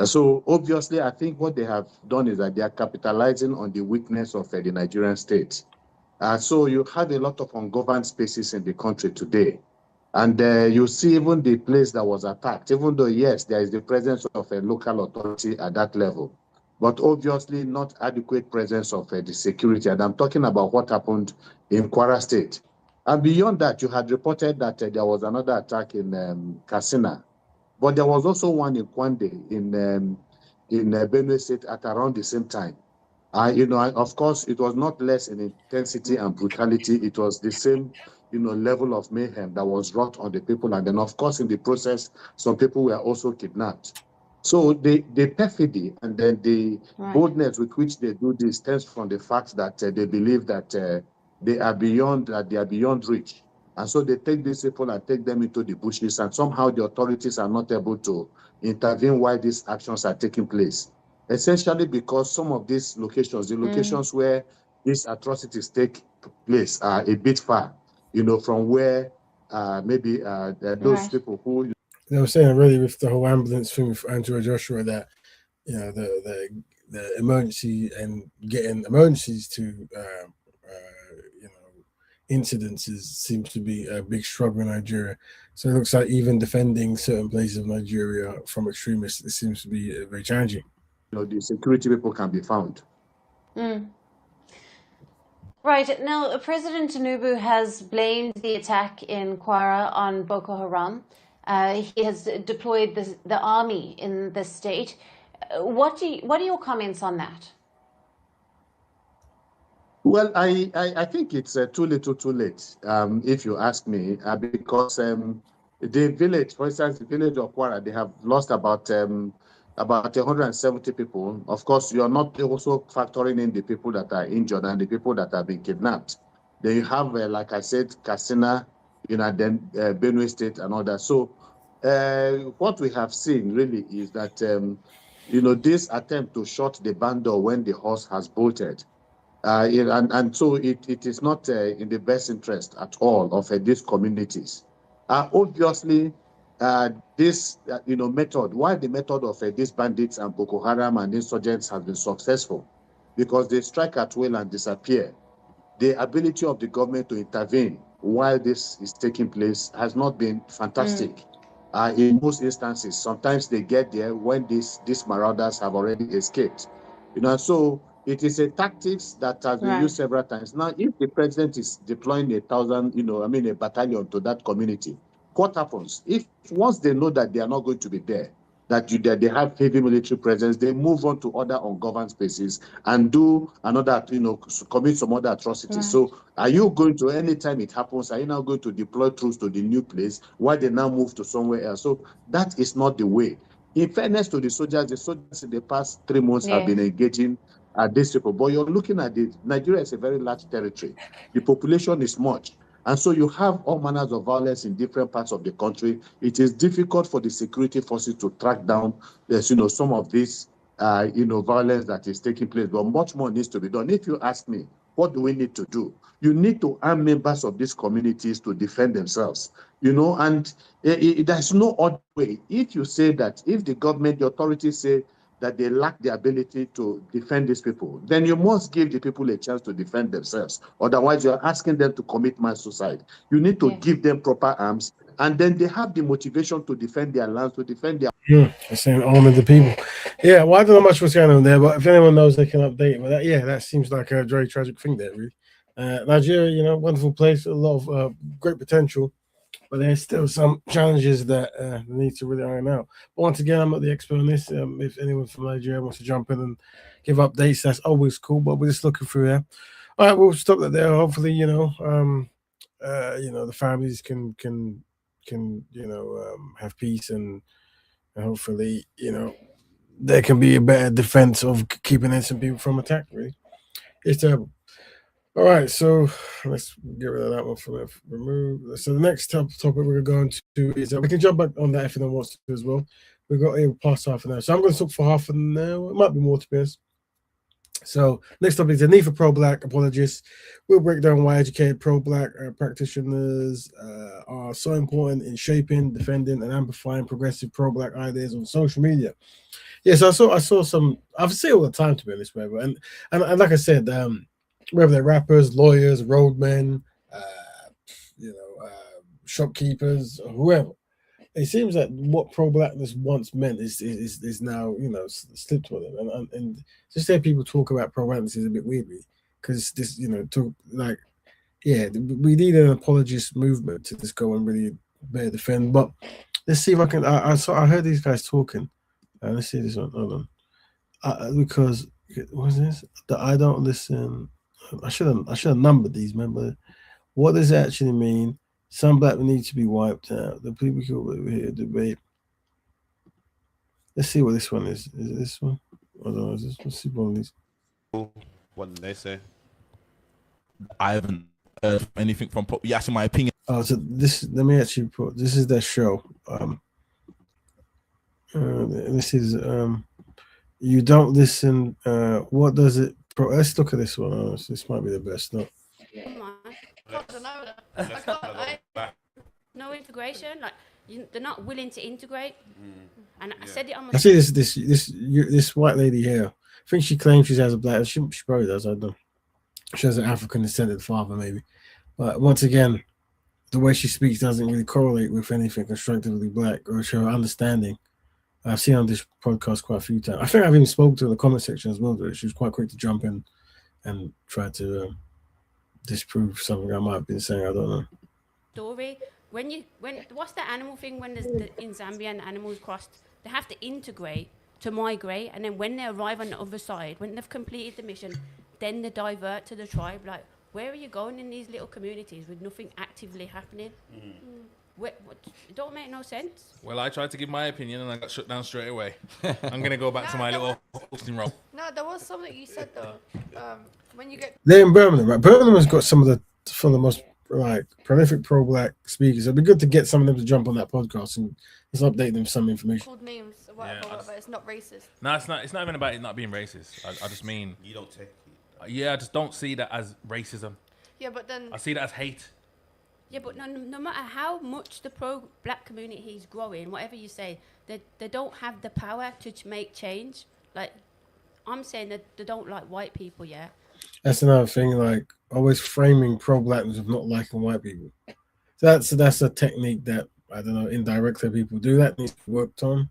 So obviously, I think what they have done is that they are capitalizing on the weakness of the Nigerian state. So you have a lot of ungoverned spaces in the country today. And you see even the place that was attacked, even though, yes, there is the presence of a local authority at that level, but obviously not adequate presence of the security. And I'm talking about what happened in Kwara State. And beyond that, you had reported that there was another attack in Katsina, but there was also one in Kwande in Benue State at around the same time. Of course, it was not less in intensity and brutality. It was the same, level of mayhem that was wrought on the people. And then, of course, in the process, some people were also kidnapped. So the perfidy and then the boldness with which they do this stems from the fact that they believe that they are beyond reach. And so they take these people and take them into the bushes, and somehow the authorities are not able to intervene while these actions are taking place. Essentially because some of these locations, the locations where these atrocities take place are a bit far, from where maybe those people who... They were saying really with the whole ambulance thing with Andrew Joshua that, the emergency and getting emergencies to, incidences seems to be a big struggle in Nigeria. So it looks like even defending certain places of Nigeria from extremists, it seems to be very challenging. The security people can be found. Right. Now, President Tinubu has blamed the attack in Kwara on Boko Haram. He has deployed the army in the state. What are your comments on that? Well, I think it's too little too late, if you ask me, because the village, for instance, the village of Kwara, they have lost about 170 people. Of course, you are not also factoring in the people that are injured and the people that have been kidnapped. Then you have, like I said, Katsina, then Benue State and all that. So what we have seen really is that, this attempt to shut the barn door when the horse has bolted, and so it is not in the best interest at all of these communities. Obviously, this method, why the method of these bandits and Boko Haram and insurgents has been successful, because they strike at will and disappear. The ability of the government to intervene while this is taking place has not been fantastic. In most instances, sometimes they get there when these marauders have already escaped. So It is a tactics that has been used several times. Now, if the president is deploying 1,000, a battalion to that community, what happens? If once they know that they are not going to be there, that they have heavy military presence, they move on to other ungoverned spaces and do another, commit some other atrocities. Right. So are you going to, anytime it happens, are you now going to deploy troops to the new place while they now move to somewhere else? So that is not the way. In fairness to the soldiers in the past 3 months have been engaging these people. But you're looking at it, Nigeria is a very large territory. The population is much. And so you have all manners of violence in different parts of the country. It is difficult for the security forces to track down, some of this, violence that is taking place. But much more needs to be done. If you ask me, what do we need to do? You need to arm members of these communities to defend themselves, and there's no other way. If you say that, if the government, the authorities say that they lack the ability to defend these people, then you must give the people a chance to defend themselves. Otherwise, you're asking them to commit mass suicide. You need to give them proper arms, and then they have the motivation to defend their lands, to defend their... They're saying arming the people. Yeah, well, I don't know much what's going on there, but if anyone knows, they can update. But that seems like a very tragic thing there, really. Nigeria, wonderful place, a lot of great potential, but there's still some challenges that need to really iron out. But once again, I'm not the expert on this. If anyone from Nigeria wants to jump in and give updates, that's always cool. But we're just looking through there. All right, we'll stop that there. Hopefully, the families can have peace, and hopefully, there can be a better defense of keeping innocent people from attack. Really, it's terrible. All right, so let's get rid of that one from it. Remove. So the next topic we're going to is we can jump back on that if anyone wants to as well. We've got past half an hour, so I'm going to talk for half an hour. It might be more, to be honest. So next topic is the need for pro-black apologists. We'll break down why educated pro-black practitioners are so important in shaping, defending, and amplifying progressive pro-black ideas on social media. Yes, I saw some. I've seen it all the time, to be honest, and like I said, whether they're rappers, lawyers, roadmen, shopkeepers, or whoever. It seems that what pro-blackness once meant is now slipped for them, and just hear people talk about pro-blackness is a bit weird, because this we need an apologist movement to just go and really better defend. But let's see if I can. I heard these guys talking. Let's see this one. Hold on, because what's this? I don't listen. I should have numbered these, man. But what does it actually mean? Some black need to be wiped out. The people who here debate. Let's see what this one is. Is it this one? I don't know. Is this? Let's see one of these. What did they say? I haven't heard anything from. You asking my opinion? Oh, so this. Let me actually put. This is their show. This is. You don't listen. What does it? Let's look at this one. Oh, this might be the best. No. No integration. They're not willing to integrate. And I said it on my. I see this white lady here. I think she claims she has a black. She probably does. I don't know. She has an African descended father, maybe. But once again, the way she speaks doesn't really correlate with anything constructively black or her understanding. I've seen on this podcast quite a few times. I think I've even spoken to her in the comment section as well. She was quite quick to jump in and try to disprove something I might have been saying. I don't know. Story. What's the animal thing when there's in Zambia and animals crossed? They have to integrate to migrate, and then when they arrive on the other side, when they've completed the mission, then they divert to the tribe. Like, where are you going in these little communities with nothing actively happening? It don't make no sense. Well, I tried to give my opinion and I got shut down straight away. I'm gonna go back to my little hosting role. No, there was something you said though. When you get they're in Birmingham, right? Birmingham has got some of the most prolific pro-black speakers. It'd be good to get some of them to jump on that podcast and just update them some information. Called memes or whatever, but it's not racist. No, it's not. It's not even about it not being racist. I just mean you don't take. Yeah, I just don't see that as racism. Yeah, but then I see that as hate. Yeah, but no matter how much the pro-black community is growing, whatever you say, they don't have the power to make change. Like, I'm saying that they don't like white people, yeah? That's another thing, like, always framing pro-blackness of not liking white people. That's a technique that, I don't know, indirectly people do that, needs to be worked on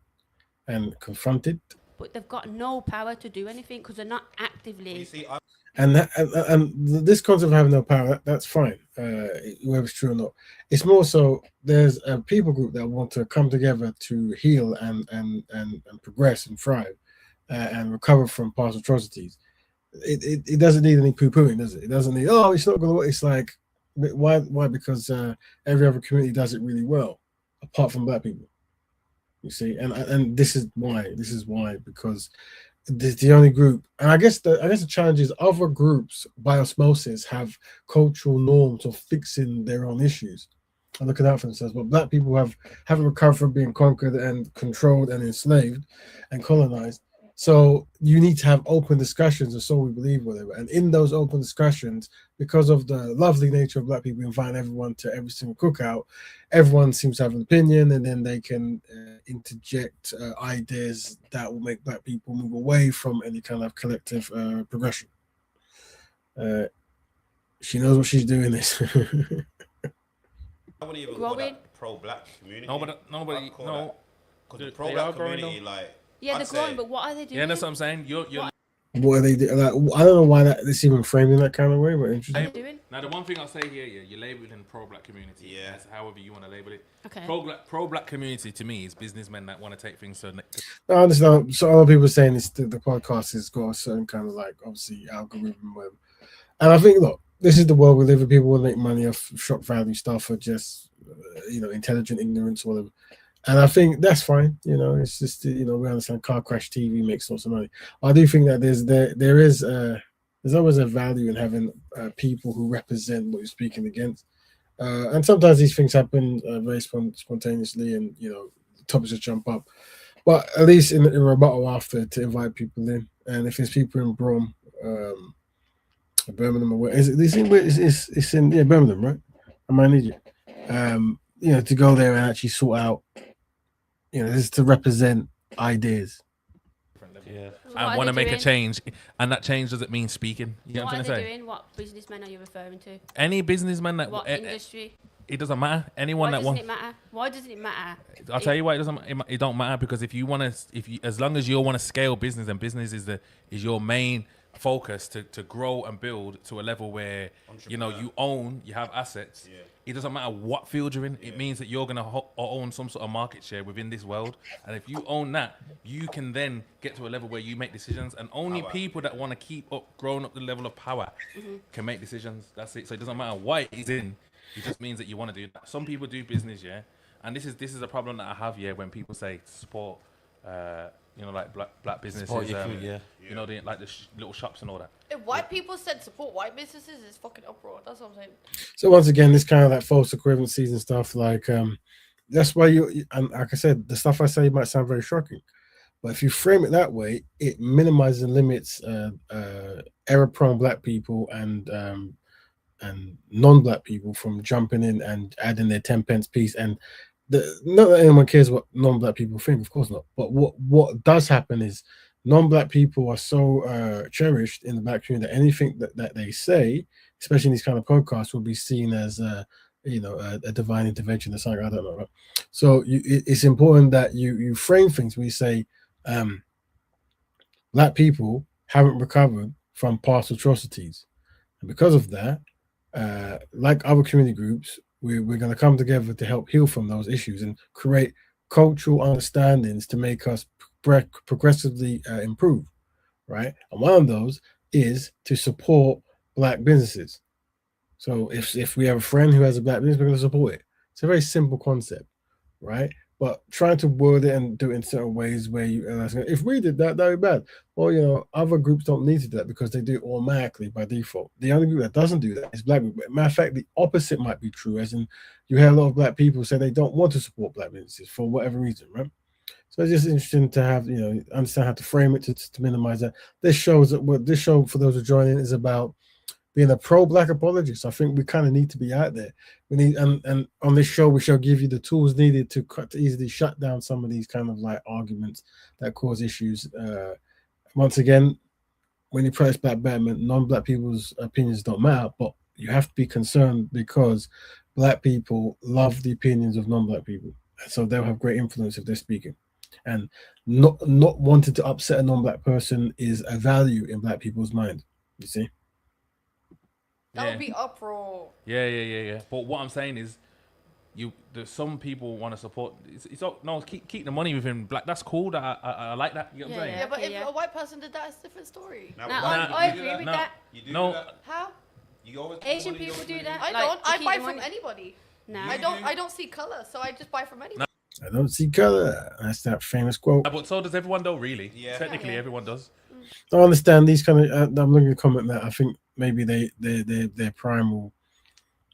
and confronted. but they've got no power to do anything because they're not actively. And this concept of having no power, that's fine, whether it's true or not. It's more so there's a people group that want to come together to heal and progress and thrive and recover from past atrocities. It doesn't need any poo-pooing, does it? It doesn't need, oh, it's not going to, it's like, why? Because every other community does it really well, apart from black people. You see, and this is why, because the only group, and I guess the challenge is other groups by osmosis have cultural norms of fixing their own issues and looking out for themselves, but black people haven't recovered from being conquered and controlled and enslaved and colonized. So you need to have open discussions, or so we believe, whatever. And in those open discussions, because of the lovely nature of black people, invite everyone to every single cookout. Everyone seems to have an opinion, and then they can interject ideas that will make black people move away from any kind of collective progression. She knows what she's doing. This. I wouldn't even call that pro-black community. Nobody, no. Because the pro-black community, like. Yeah, they're growing, but what are they doing? Yeah, that's what I'm saying. You're What are they doing? Like, I don't know why it's even framed in that kind of way, but interesting. Now, the one thing I'll say here, you're labeling pro-black community. Yeah. However you want to label it. Okay. Pro-black community to me is businessmen that want to take things to. I understand. So a lot of people are saying the podcast has got a certain kind of like obviously algorithm, whatever. And I think, look, this is the world we live in. People will make money off shock value stuff or just intelligent ignorance or whatever. And I think that's fine. It's just we understand car crash TV makes lots of money. I do think that there's always a value in having people who represent what you're speaking against. And sometimes these things happen very spontaneously, and topics just jump up. But at least in rebuttal after, to invite people in, and if there's people in Birmingham, or where is it? It's in Birmingham, right? I might need you. To go there and actually sort out. This is to represent ideas. Yeah. I want to make a change, and that change doesn't mean speaking. You know what I'm trying to say? Doing? What businessmen are you referring to? Any businessman that what industry? It doesn't matter. Anyone that wants. Why doesn't it matter? I'll tell you why it don't matter, because if you as long as you want to scale business, and business is your main focus to grow and build to a level where you have assets. Yeah. It doesn't matter what field you're in. It means that you're gonna own some sort of market share within this world, and if you own that, you can then get to a level where you make decisions. And only people that want to keep growing up the level of power can make decisions. That's it. So it doesn't matter what it is in. It just means that you want to do that. Some people do business, and this is a problem that I have when people say support. Like black businesses, like the little shops and all that. If white people said support white businesses, it's fucking uproar. That's what I'm saying. So once again, this kind of like false equivalencies and stuff, like that's why and like I said, the stuff I say might sound very shocking, but if you frame it that way, it minimizes and limits error-prone black people and non-black people from jumping in and adding their 10 pence piece. And not that anyone cares what non-black people think, of course not. But what does happen is non-black people are so cherished in the black community that anything that they say, especially in these kind of podcasts, will be seen as a divine intervention or something. I don't know. Right? So it's important that you frame things where you say black people haven't recovered from past atrocities, and because of that, like other community groups, we're going to come together to help heal from those issues and create cultural understandings to make us progressively improve, right? And one of those is to support black businesses. So if we have a friend who has a black business, we're going to support it. It's a very simple concept, right? But trying to word it and do it in certain ways where if we did that, that would be bad. Well, other groups don't need to do that because they do it automatically by default. The only group that doesn't do that is black people. Matter of fact, the opposite might be true, as in you hear a lot of black people say they don't want to support black businesses for whatever reason, right? So it's just interesting to have, understand how to frame it to minimize that. This show, for those who are joining, is about being a pro-black apologist. I think we kind of need to be out there. We need, and on this show, we shall give you the tools needed to easily shut down some of these kind of like arguments that cause issues. Once again, when you press black betterment, non-black people's opinions don't matter, but you have to be concerned because black people love the opinions of non-black people, so they'll have great influence if they're speaking. and not wanting to upset a non-black person is a value in black people's mind. You see. That would be uproar. Yeah. But what I'm saying is, there's some people want to support. Keep the money within black. That's cool. That I like that. You know what I'm saying? Yeah, but if a white person did that, it's a different story. I agree with that. You do No. that? How? You always Asian people do that. I like, don't. to I keep buy the from money. anybody. No. I don't see color, so I just buy from anybody. I don't see color. That's that famous quote. But so does everyone, though. Really, Yeah. technically, everyone does. I understand these kind of. I'm looking at the comment that I think maybe their primal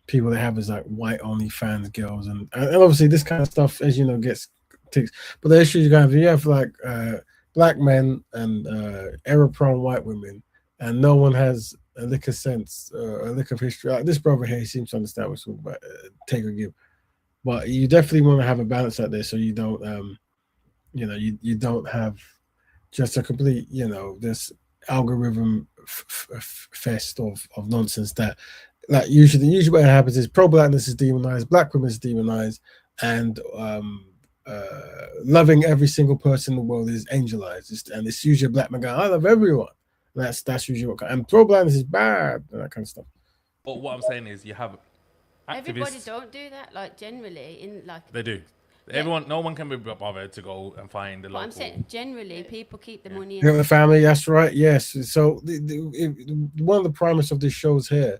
people they have is like white only fans, girls, and obviously this kind of stuff, as you know, gets ticks. But the issue you have like black men and error prone white women, and no one has a lick of sense, a lick of history. Like this brother here seems to understand what's all about take or give. But you definitely want to have a balance out there, so you don't, you don't have just a complete, this algorithm fest of nonsense that, like, usually what happens is pro-blackness is demonized, black women is demonized, and loving every single person in the world is angelized. And it's usually a black man going, I love everyone. And that's usually what, and pro-blackness is bad, and that kind of stuff. But what I'm saying is, you have Everybody activists. don't do that. Like generally, in like. They do. Everyone, no one can be bothered to go and find the But local. I'm saying generally, people keep the money. You know, the family, that's right. Yes. So one of the promise of these shows here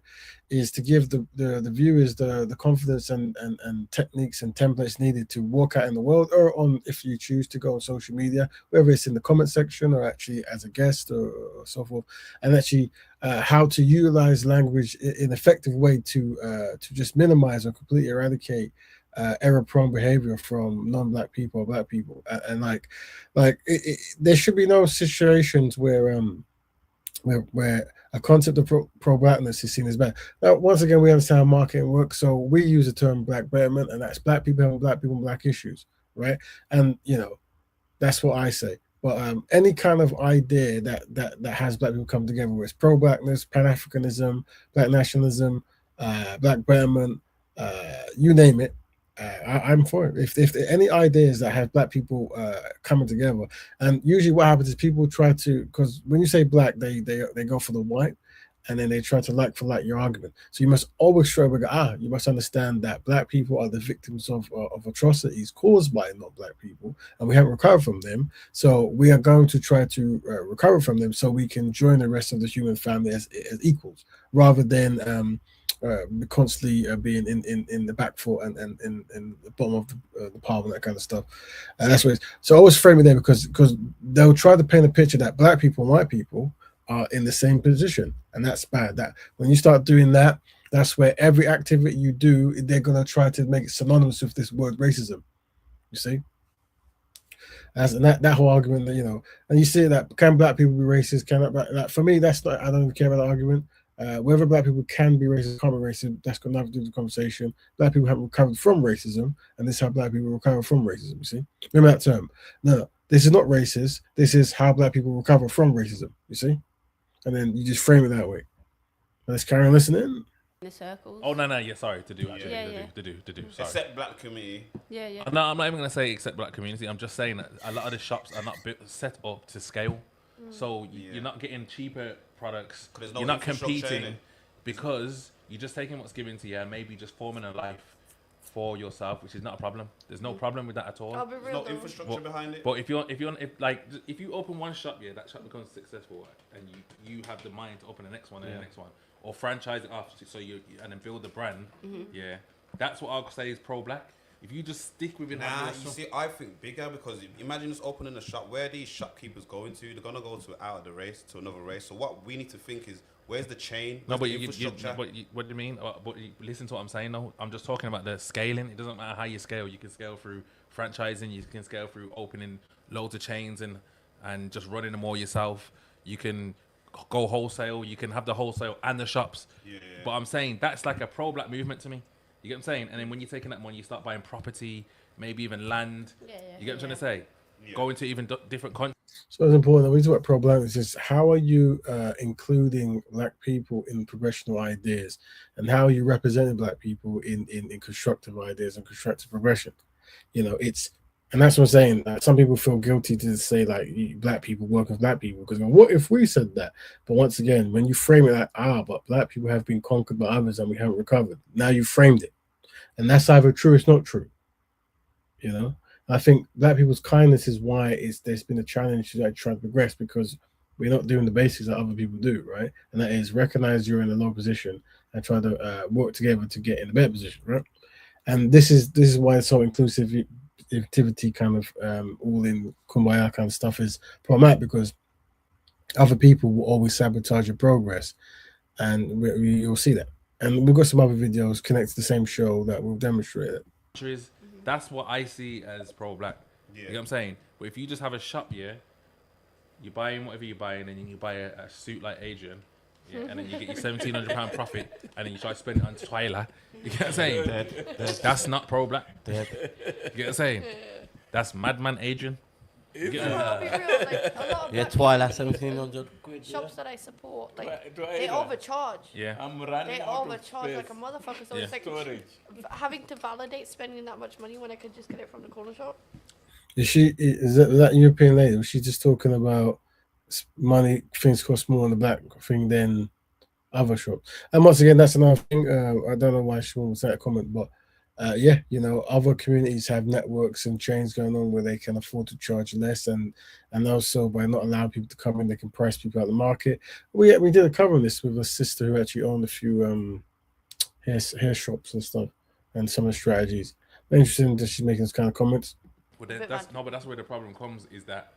is to give the viewers the confidence and techniques and templates needed to walk out in the world, or on, if you choose to go on social media, whether it's in the comment section or actually as a guest or so forth, and actually how to utilize language in an effective way to just minimize or completely eradicate error-prone behavior from non-black people or black people, and there should be no situations where a concept of pro-blackness is seen as bad. Now, once again, we understand how marketing works, so we use the term black betterment, and that's black people having black people and black issues, right? And that's what I say. But any kind of idea that has black people come together, where it's pro-blackness, pan-Africanism, black nationalism, black betterment, you name it, I'm for it. If any ideas that have black people coming together, and usually what happens is people try to, because when you say black, they go for the white, and then they try to like for like your argument. So you must always try to go, you must understand that black people are the victims of atrocities caused by not black people, and we haven't recovered from them. So we are going to try to recover from them, so we can join the rest of the human family as equals, rather than constantly being in the back foot and in the bottom of the pile and that kind of stuff. And that's what it's, so I always frame it there, because they'll try to paint a picture that black people and white people are in the same position, and that's bad. That when you start doing that, that's where every activity you do, they're going to try to make it synonymous with this word racism. You see, and that whole argument that, and you see that, can black people be racist? Can that, for me, that's not, I don't even care about that argument. Whether black people can be racist, can't be racist, that's got nothing to do with the conversation. Black people have recovered from racism, and this is how black people recover from racism. You see, remember that term? No, this is not racist. This is how black people recover from racism. You see, and then you just frame it that way. Let's carry on listening. In the circles. Oh no, yeah, sorry, to do. Sorry. Except black community. Yeah. No, I'm not even gonna say except black community. I'm just saying that a lot of the shops are not set up to scale, so you're not getting cheaper products. No, you're not competing because you're just taking what's given to you and maybe just forming a life for yourself, which is not a problem. There's no problem with that at all. I'll be real, no infrastructure behind it. But if you open one shop, that shop becomes successful, and you have the mind to open the next one and the next one, or franchise it off, so you and then build the brand. Yeah, that's what I'll say is pro-black. If you just stick within you see, I think bigger, because imagine just opening a shop. Where are these shopkeepers going to? They're gonna go to out of the race to another race. So what we need to think is, where's the chain? No, but the infrastructure? what do you mean? But listen to what I'm saying. No, I'm just talking about the scaling. It doesn't matter how you scale. You can scale through franchising. You can scale through opening loads of chains and just running them all yourself. You can go wholesale. You can have the wholesale and the shops. Yeah. But I'm saying that's like a pro-black movement to me. You get what I'm saying? And then when you're taking that money, you start buying property, maybe even land. You get what I'm trying to say? Go into even different countries. So it's important that we talk about pro-blackness is, how are you including black people in progressional ideas, and how are you representing black people in constructive ideas and constructive progression? It's And that's what I'm saying. Some people feel guilty to say like black people work with black people because what if we said that? But once again, when you frame it like but black people have been conquered by others and we haven't recovered. Now you framed it, and that's either true or it's not true. You know, I think black people's kindness is why there's been a challenge to like try to progress because we're not doing the basics that other people do, right? And that is recognize you're in a low position and try to work together to get in a better position, right? And this is why it's so inclusive activity kind of all in kumbaya kind of stuff is problematic because other people will always sabotage your progress, and you'll see that. And we've got some other videos connected to the same show that will demonstrate it. That's what I see as pro-black. You know what I'm saying? But if you just have a shop, you're buying whatever you're buying, and then you buy a suit like Adrian, and then you get your £1,700 profit, and then you try to spend it on Twyla. You get what I'm saying? That's not pro-black. You get what I'm saying? That's madman Adrian. You get I'll be real, like, a lot of Yeah, black Twyla, 1,700 quid. shops that I support, like they overcharge. Yeah. They overcharge like a motherfucker. So it's like having to validate spending that much money when I could just get it from the corner shop. Is that European lady? Was she just talking about money? Things cost more on the black thing than other shops. And once again, that's another thing. I don't know why she was that comment, but other communities have networks and chains going on where they can afford to charge less, and also by not allowing people to come in, they can price people out of the market. We did a cover on this with a sister who actually owned a few hair shops and stuff, and some of the strategies. Interesting that she's making this kind of comments. But that's where the problem comes, is that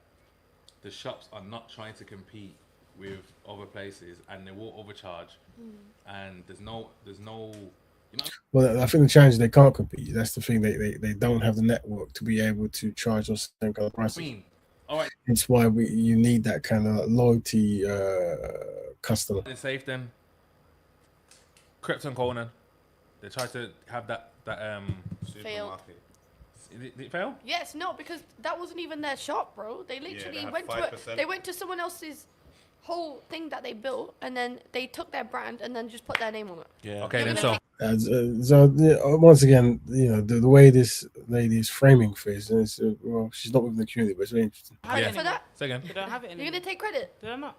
the shops are not trying to compete with other places, and they will overcharge, and there's no. Well, I think the challenge is they can't compete. That's the thing. They don't have the network to be able to charge those same kind of prices. All right. It's why you need that kind of loyalty customer. It's safe then. Crepes and Conan, they tried to have that Failed. Did it fail? Yes, no, because that wasn't even their shop, bro. They literally they went to it. 5%. They went to someone else's whole thing that they built, and then they took their brand and then just put their name on it. Yeah. Okay, then so. Once again, the way this lady is framing things, and it's, she's not within the community, but it's very interesting. Credit for that? Second. You don't have it anymore. You're gonna take credit? Did I not?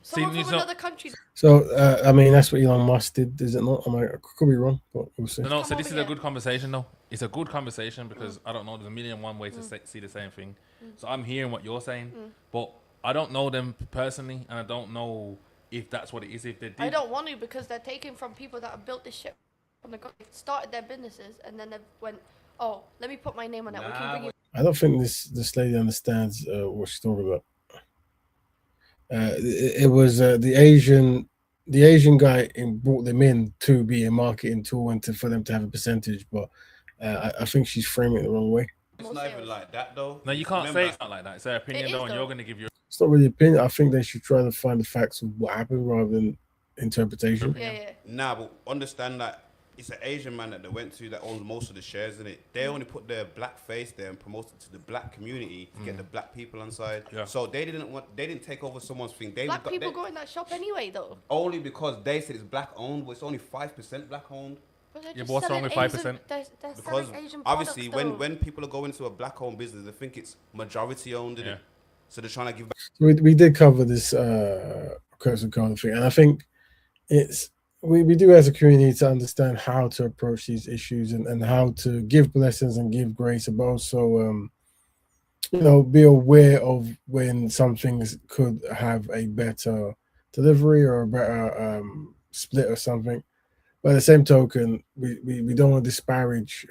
Someone from another country. So, I mean, that's what Elon Musk did, is it not? I could be wrong, but we'll see. No, so this is a good conversation, though. It's a good conversation because I don't know, there's a million and one ways to see the same thing. So I'm hearing what you're saying, but I don't know them personally, and I don't know if that's what it is. If they did, I don't want to, because they're taking from people that have built this shit from the started their businesses, and then they went, oh, let me put my name on that. We can bring you. I don't think this lady understands what she's talking about. It was the Asian guy brought them in to be a marketing tool and for them to have a percentage, but I think she's framing it the wrong way. It's not even like that, though. No, you can't say it's not like that. It's their opinion, though, and you're going to give your. It's not really opinion. I think they should try to find the facts of what happened rather than interpretation. Nah, but understand that it's an Asian man that they went to that owns most of the shares in it. They only put their black face there and promoted to the black community to get the black people on side. Yeah. So they didn't take over someone's thing. Black people go in that shop anyway, though. Only because they said it's black owned, but it's only 5% black owned. Yeah, but what's wrong with 5%? Because obviously, when people are going into a black owned business, they think it's majority owned, isn't it? So they're trying to give back. We did cover this curse and code thing, and I think we do as a community to understand how to approach these issues and how to give blessings and give grace, but also be aware of when some things could have a better delivery or a better split or something. But at the same token, we don't want to disparage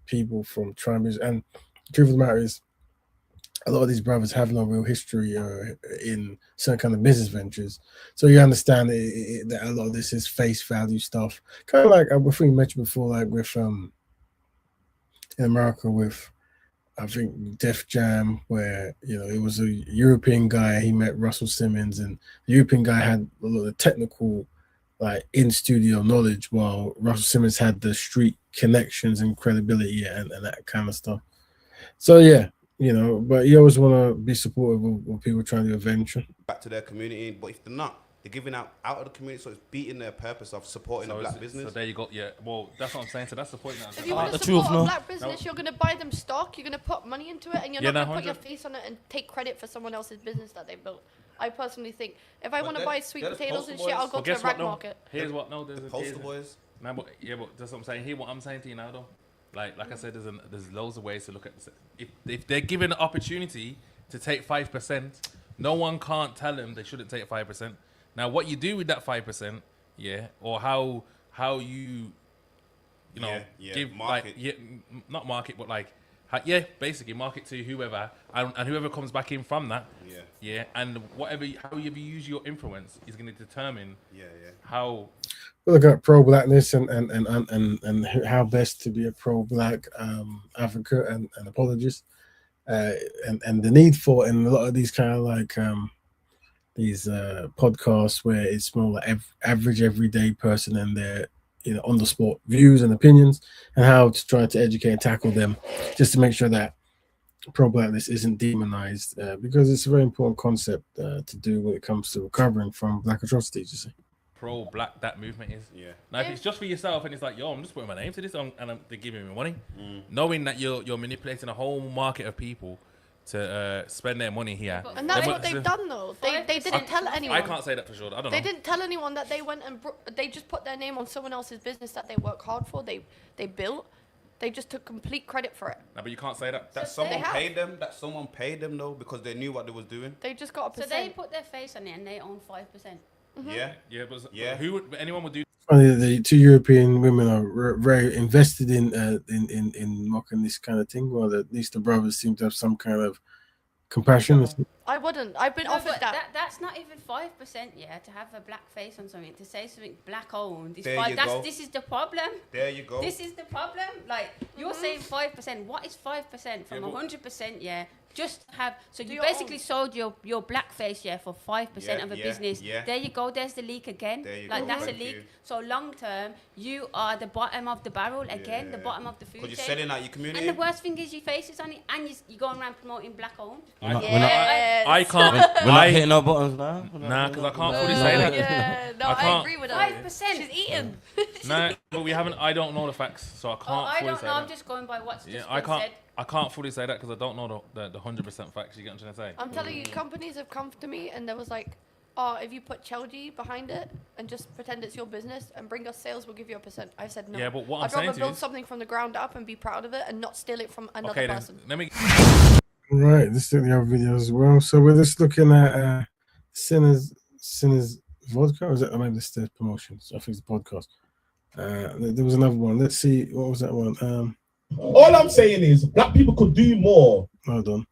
people from trying to. And the truth of the matter is, a lot of these brothers have no real history in certain kind of business ventures. So you understand that a lot of this is face value stuff. Kind of like I think you mentioned before, like with in America with, I think, Def Jam, where it was a European guy. He met Russell Simmons, and the European guy had a lot of technical, like in studio knowledge, while Russell Simmons had the street connections and credibility and that kind of stuff. So yeah. But you always want to be supportive of people trying to do a venture. Back to their community, but if they're not, They're giving out of the community, so it's beating their purpose of supporting the black business. So there you go. Yeah, well, that's what I'm saying. So that's the point. Now. If you want to support a black business, you're going to buy them stock, you're going to put money into it, and you're not going to put your face on it and take credit for someone else's business that they built. I personally think if I want to buy sweet potatoes and shit, I'll go to the rag market. Here's what. No, there's poster boys. No, but that's what I'm saying. Hear what I'm saying to you now, though. Like I said, there's loads of ways to look at this. If they're given the opportunity to take 5%, no one can't tell them they shouldn't take 5%. Now, what you do with that 5%, or how you know, give market. Not market, but basically market to whoever, and whoever comes back in from that, and however you use your influence is going to determine, how. We look at pro-blackness and how best to be a pro-black advocate and apologist, and the need for in a lot of these kind of like these podcasts where it's more like average everyday person and their on the spot views and opinions, and how to try to educate and tackle them, just to make sure that pro-blackness isn't demonized, because it's a very important concept to do when it comes to recovering from black atrocities. You see. Pro-black that movement is. Now, if it's just for yourself and it's like, yo, I'm just putting my name to this and they're giving me money, knowing that you're manipulating a whole market of people to spend their money here. And that's what they've done, though. They didn't tell anyone. I can't say that for sure. I don't know. They didn't tell anyone that they went and they just put their name on someone else's business that they work hard for. They built. They just took complete credit for it. No, but you can't say that. That someone paid them. That someone paid them though, because they knew what they was doing. They just got a So they put their face on it and they own 5%. But who would anyone would do? The two European women are very invested in mocking this kind of thing. Well, at least the brothers seem to have some kind of compassion. I wouldn't. I've been offered that. That's not even 5%. To have a black face on something, to say something black owned. Is There 5. you go. This is the problem. There you go. This is the problem. Like you're saying 5%. What is 5% from 100%? Just have you basically sold your black face for 5% of a business. There you go. There's the leak again. That's a leak. So long term, you are the bottom of the barrel again. The bottom of the food chain. Because you're selling out your community. And the worst thing is your face is on it, and you're going around promoting black owned. I can't. We're not hitting our buttons now. Nah, because I can't fully say that. I agree with her. 5%. She's eating. Nah, but we haven't. I don't know the facts, so I can't. I fully don't say know. that. I'm just going by what's just I been can't. said. I can't fully say that because I don't know the 100% facts. You get what I'm trying to say? I'm telling you, companies have come to me and there was like, oh, if you put Chelgi behind it and just pretend it's your business and bring us sales, we'll give you a %. I said no. Yeah, but what I'm I'd saying rather to you build is- something from the ground up and be proud of it and not steal it from another person. Let me. Right, this is the other video as well. So we're just looking at Sinners Vodka, or is it? I mean, this is the promotions. I think it's the podcast. There was another one. Let's see. What was that one? All I'm saying is black people could do more. Hold on.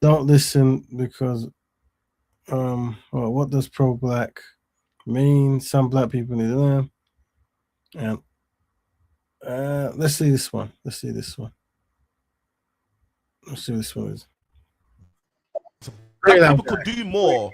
Don't listen because well, what does pro-black mean? Some black people need to learn. And let's see this one. Let's see what this one is. Black people could do more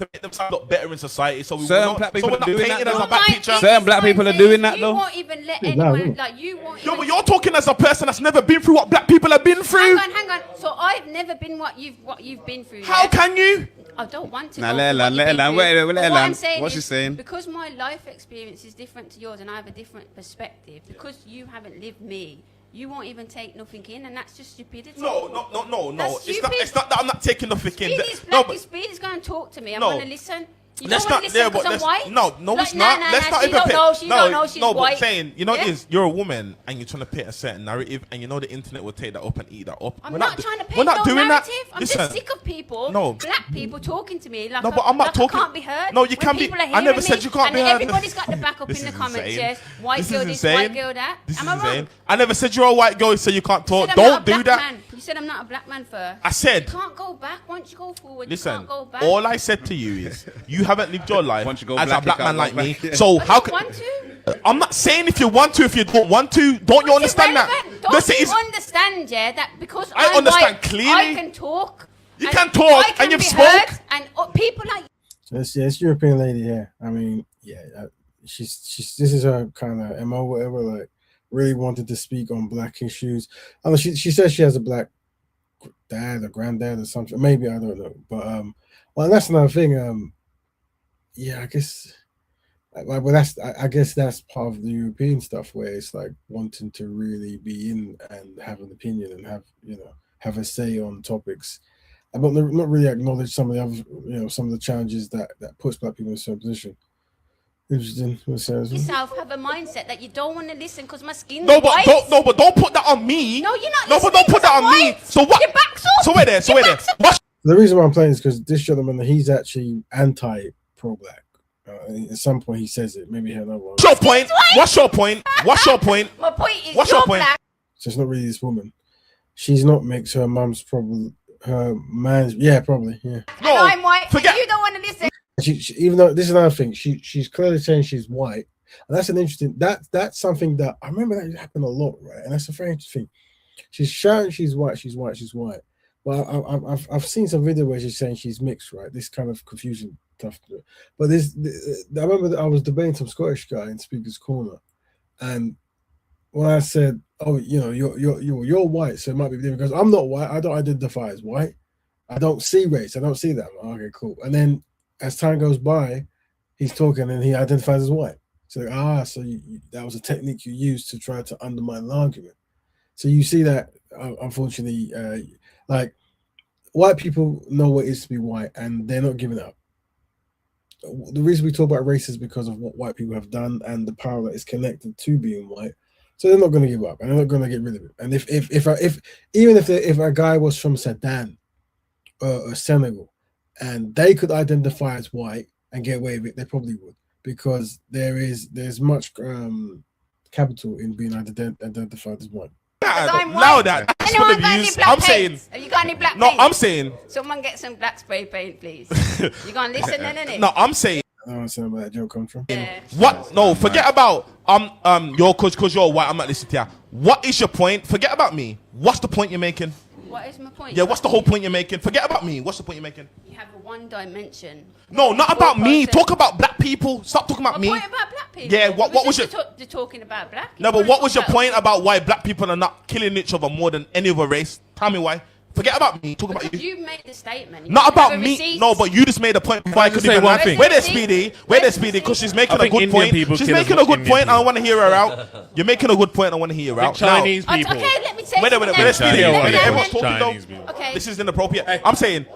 to make themselves look better in society. So Certain black people are doing that, as a though. bad picture. Certain black people are doing that, You though. won't even let anyone you won't. Yo, but you're talking as a person that's never been through what black people have been through. Hang on. So I've never been what you've been through. How can you? I don't want to. Nah, go let through her what learn, you've let her been learn. through. Wait, But let her what I'm learn. saying What's is, she saying? Because my life experience is different to yours, and I have a different perspective. Because you haven't lived me, you won't even take nothing in, and that's just stupidity. No. That's It's not that I'm not taking nothing in. Speedy's black. Speedy's going to talk to me. I'm No. going to listen. You Let's don't want not to there, listen but because I'm white? no, Like, it's not. Let's not she even don't pit. know. She don't know she's but white. saying, you know, Yeah? it is you're a woman and you're trying to paint a certain narrative, and you know the internet will take that up and eat that up. I'm We're not trying to paint We're not no doing narrative. that. I'm Listen, just sick of people, black people talking to me like, No, but I'm not like talking- I can't be heard. No, you when can be- people are I never hearing said me, you can't and be heard. everybody's got the back up This in the is comments, insane. yes. White This girl is this, insane. white girl that. This Am is I wrong? insane. I never said you're a white girl, so you can't talk. You said I'm not Don't a do black that. man. You said I'm not a black man first. I said- You can't go back. Once you go forward, Listen, you can't go back. all I said to you is you haven't lived your life Once you go as black, a black you man can't like go me. back. So how can want to? I'm not saying if you want to, if you don't want to. Don't you understand that? Don't Listen, you it's- understand, that because I I'm understand white, clearly. I can talk. You and can talk, I can and you've be spoke. heard, and people like So it's European lady here. I mean, she's this is her kind of MO, whatever. Like, really wanted to speak on black issues. I mean, she says she has a black dad or granddad or something. Maybe I don't know, but well, that's another thing. yeah, I guess. Well, I guess that's part of the European stuff where it's like wanting to really be in and have an opinion and have a say on topics, but not really acknowledge some of the other some of the challenges that puts black people in a certain position. Interesting. Yourself have a mindset that you don't want to listen because my skin's No, but white. don't put that on me. No, you're not. No, but don't put that on me. So what? Your back's up. So wait there. What? The reason why I'm playing is because this gentleman, he's actually anti-pro-black. At some point, he says it. Maybe he had another one. What's your point? What's your point? What's your point? My point is, What's you're your point? black. So it's not really this woman. She's not mixed. Her mum's probably her man's. Yeah, probably. Yeah. No, And I'm white. forget. And you don't want to listen. She, even though this is another thing, she's clearly saying she's white, and that's an interesting. That's something that I remember that happened a lot, right? And that's a very interesting thing. She's shouting she's white, she's white, she's white. Well, I've seen some video where she's saying she's mixed, right? This kind of confusion stuff. But I remember that I was debating some Scottish guy in Speaker's Corner, and when I said, "Oh, you're white, so it might be different," because I'm not white. I don't identify as white. I don't see race. I don't see that. I'm like, okay, cool. And then as time goes by, he's talking and he identifies as white. So that was a technique you used to try to undermine the argument. So you see that, unfortunately, like white people know what it is to be white and they're not giving up. The reason we talk about race is because of what white people have done and the power that is connected to being white. So they're not going to give up and they're not going to get rid of it. And if a guy was from Sudan or Senegal and they could identify as white and get away with it, they probably would, because there's much capital in being identified as white. Now that that's Anyone what the got any views. black I'm paint? saying. Have you got any black No, paint? I'm saying. Someone get some black spray paint, please. You gonna listen then, innit? No, I'm saying. I don't understand where that joke comes from. Yeah. What? No, forget about your cause you're white. I'm not listening to you. What is your point? Forget about me. What's the point you're making? What is my point? Yeah, what's the whole point you're making? Forget about me. What's the point you're making? You have a one dimension. No, not about me. Talk about black people. Stop talking about My me. point about black people. Yeah, what was your? You're talking about black. No, but what was your point about why black people are not killing each other more than any other race? Tell me why. Forget about me. Talk about you. You made the statement. You Not have about a me. receipt. No, but you just made a point before I could say even one land. thing. Where there's Speedy? Where there's Speedy? Because she's making I a think good Indian point. people She's kill as making a much good Indian point. I want to hear her out. You're making a good point. I want to hear her out. Chinese Now, people. Okay, let me say wait, something. where's Speedy? Chinese Wait, people. everyone's talking Chinese though. people. Okay. This is inappropriate. I'm saying,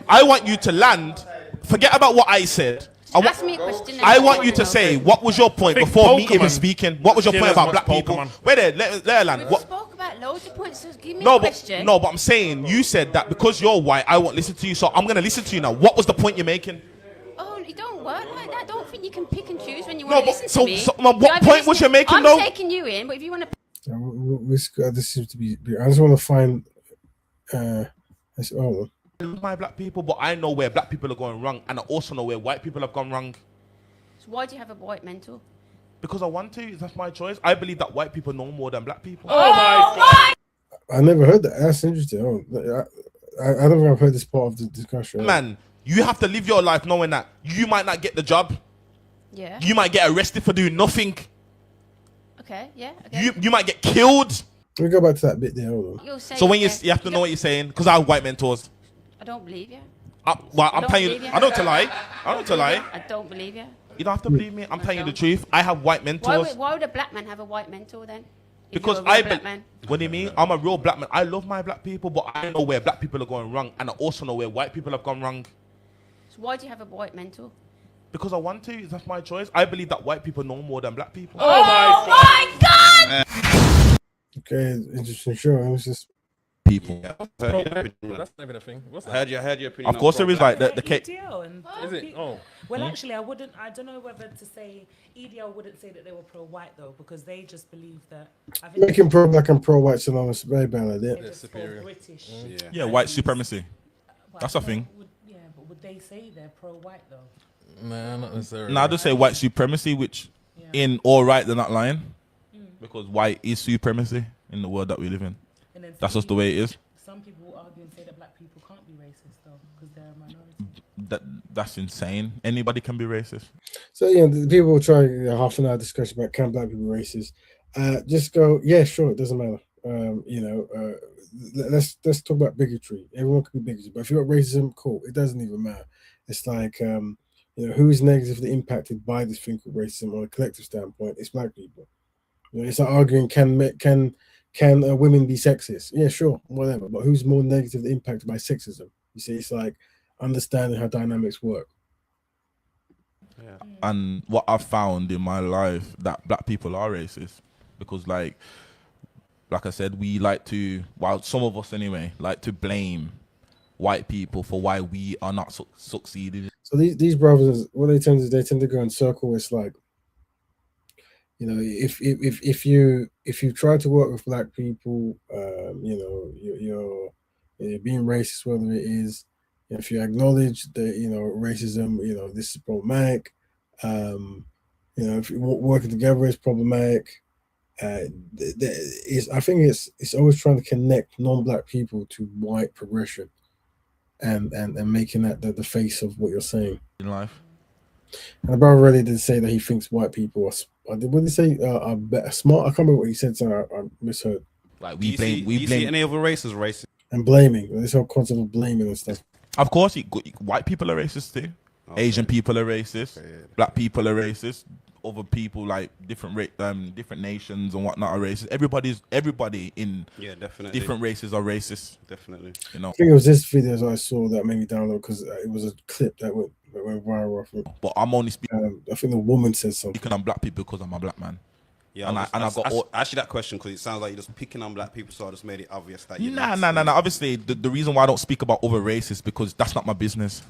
I want you to land. Forget about what I said. Ask me a question. I want you to say, what was your point think before me Pokemon even speaking? What was your kill point as about much black people? Pokemon. Wait there, let her land. We What? spoke about loads of points. So give me No, a but question. no, but I'm saying you said that because you're white, I won't listen to you. So I'm gonna listen to you now. What was the point you're making? Oh, you don't work like that. Don't think you can pick and choose when you No, want to but listen to me. what You either point was listen- you making, I'm though? taking you in, but if you want to. This seems to be. I just want to find. My black people, but I know where black people are going wrong, and I also know where white people have gone wrong. So why do you have a white mental? Because I want to. That's my choice. I believe that white people know more than black people. Oh my I never heard that. That's interesting. I don't think I've heard this part of the discussion. Man, you have to live your life knowing that you might not get the job. Yeah. You might get arrested for doing nothing. Okay. Yeah. Okay. You might get killed. We go back to that bit there. Hold on. You'll say So when you okay. have to know what you're saying, because I have white mentors. I don't believe you. Well, I'm don't telling believe you, you. I don't to lie. I don't to lie. I don't believe you. You don't have to believe me. I'm telling you the truth. I have white mentors. Why would a black man have a white mentor then? If Because you're a real black be- man. What do you mean? I'm a real black man. I love my black people, but I know where black people are going wrong, and I also know where white people have gone wrong. So why do you have a white mentor? Because I want to. That's my choice. I believe that white people know more than black people. Oh my God! Okay, interesting show. It was just people. That's not even a thing. What's that? I heard your opinion. Of course, there is like the cake. EDL and Is it? Oh. Well, actually, I don't know whether to say EDL wouldn't say that they were pro-white though, because they just believe that. I think making pro-black and pro-white synonymous. Very bad idea. they're just for British. Yeah, white supremacy. That's a thing. Yeah, but would they say they're pro-white though? Nah, not necessarily. Now I just say white supremacy, which in all right they're not lying, because white is supremacy in the world that we live in. And then That's just the way it is. Some people will argue and say that black people can't be racist though, because they're a minority. That's insane. Anybody can be racist. So yeah, the people will try half an hour discussion about can black people be racist. Just go, yeah, sure, it doesn't matter. Let's talk about bigotry. Everyone can be bigoted, but if you got racism, cool. It doesn't even matter. It's like who's negatively impacted by this thing called racism on a collective standpoint? It's black people. It's like arguing can women be sexist? Yeah, sure, whatever. But who's more negatively impacted by sexism? You see, it's like understanding how dynamics work. Yeah. And what I've found in my life that black people are racist because like I said, we like to, well, some of us anyway, like to blame white people for why we are not succeeding. So these brothers, what they tend to go in circle. It's like, if you try to work with black people, you're being racist, whether it is, if you acknowledge that racism, this is problematic. If you working together is problematic. I think it's always trying to connect non-black people to white progression, and making that the face of what you're saying in life. And the brother really did say that he thinks white people are. What did he say? Are better, smart. I can't remember what he said. So I misheard. Like Do you see any other races racist? And blaming. This whole concept of blaming and stuff. Of course, white people are racist too. Okay. Asian people are racist. Okay, yeah. Black people are racist. Other people like different nations and whatnot are racist. Everybody in definitely different races are racist. Definitely. I think it was this video that I saw that made me download because it was a clip that went viral off it. But I'm only speaking. I think the woman said something. Speaking on black people because I'm a black man. Yeah, I've got actually that question because it sounds like you're just picking on black people, so I just made it obvious that you. Nah. Obviously, the reason why I don't speak about other races because that's not my business.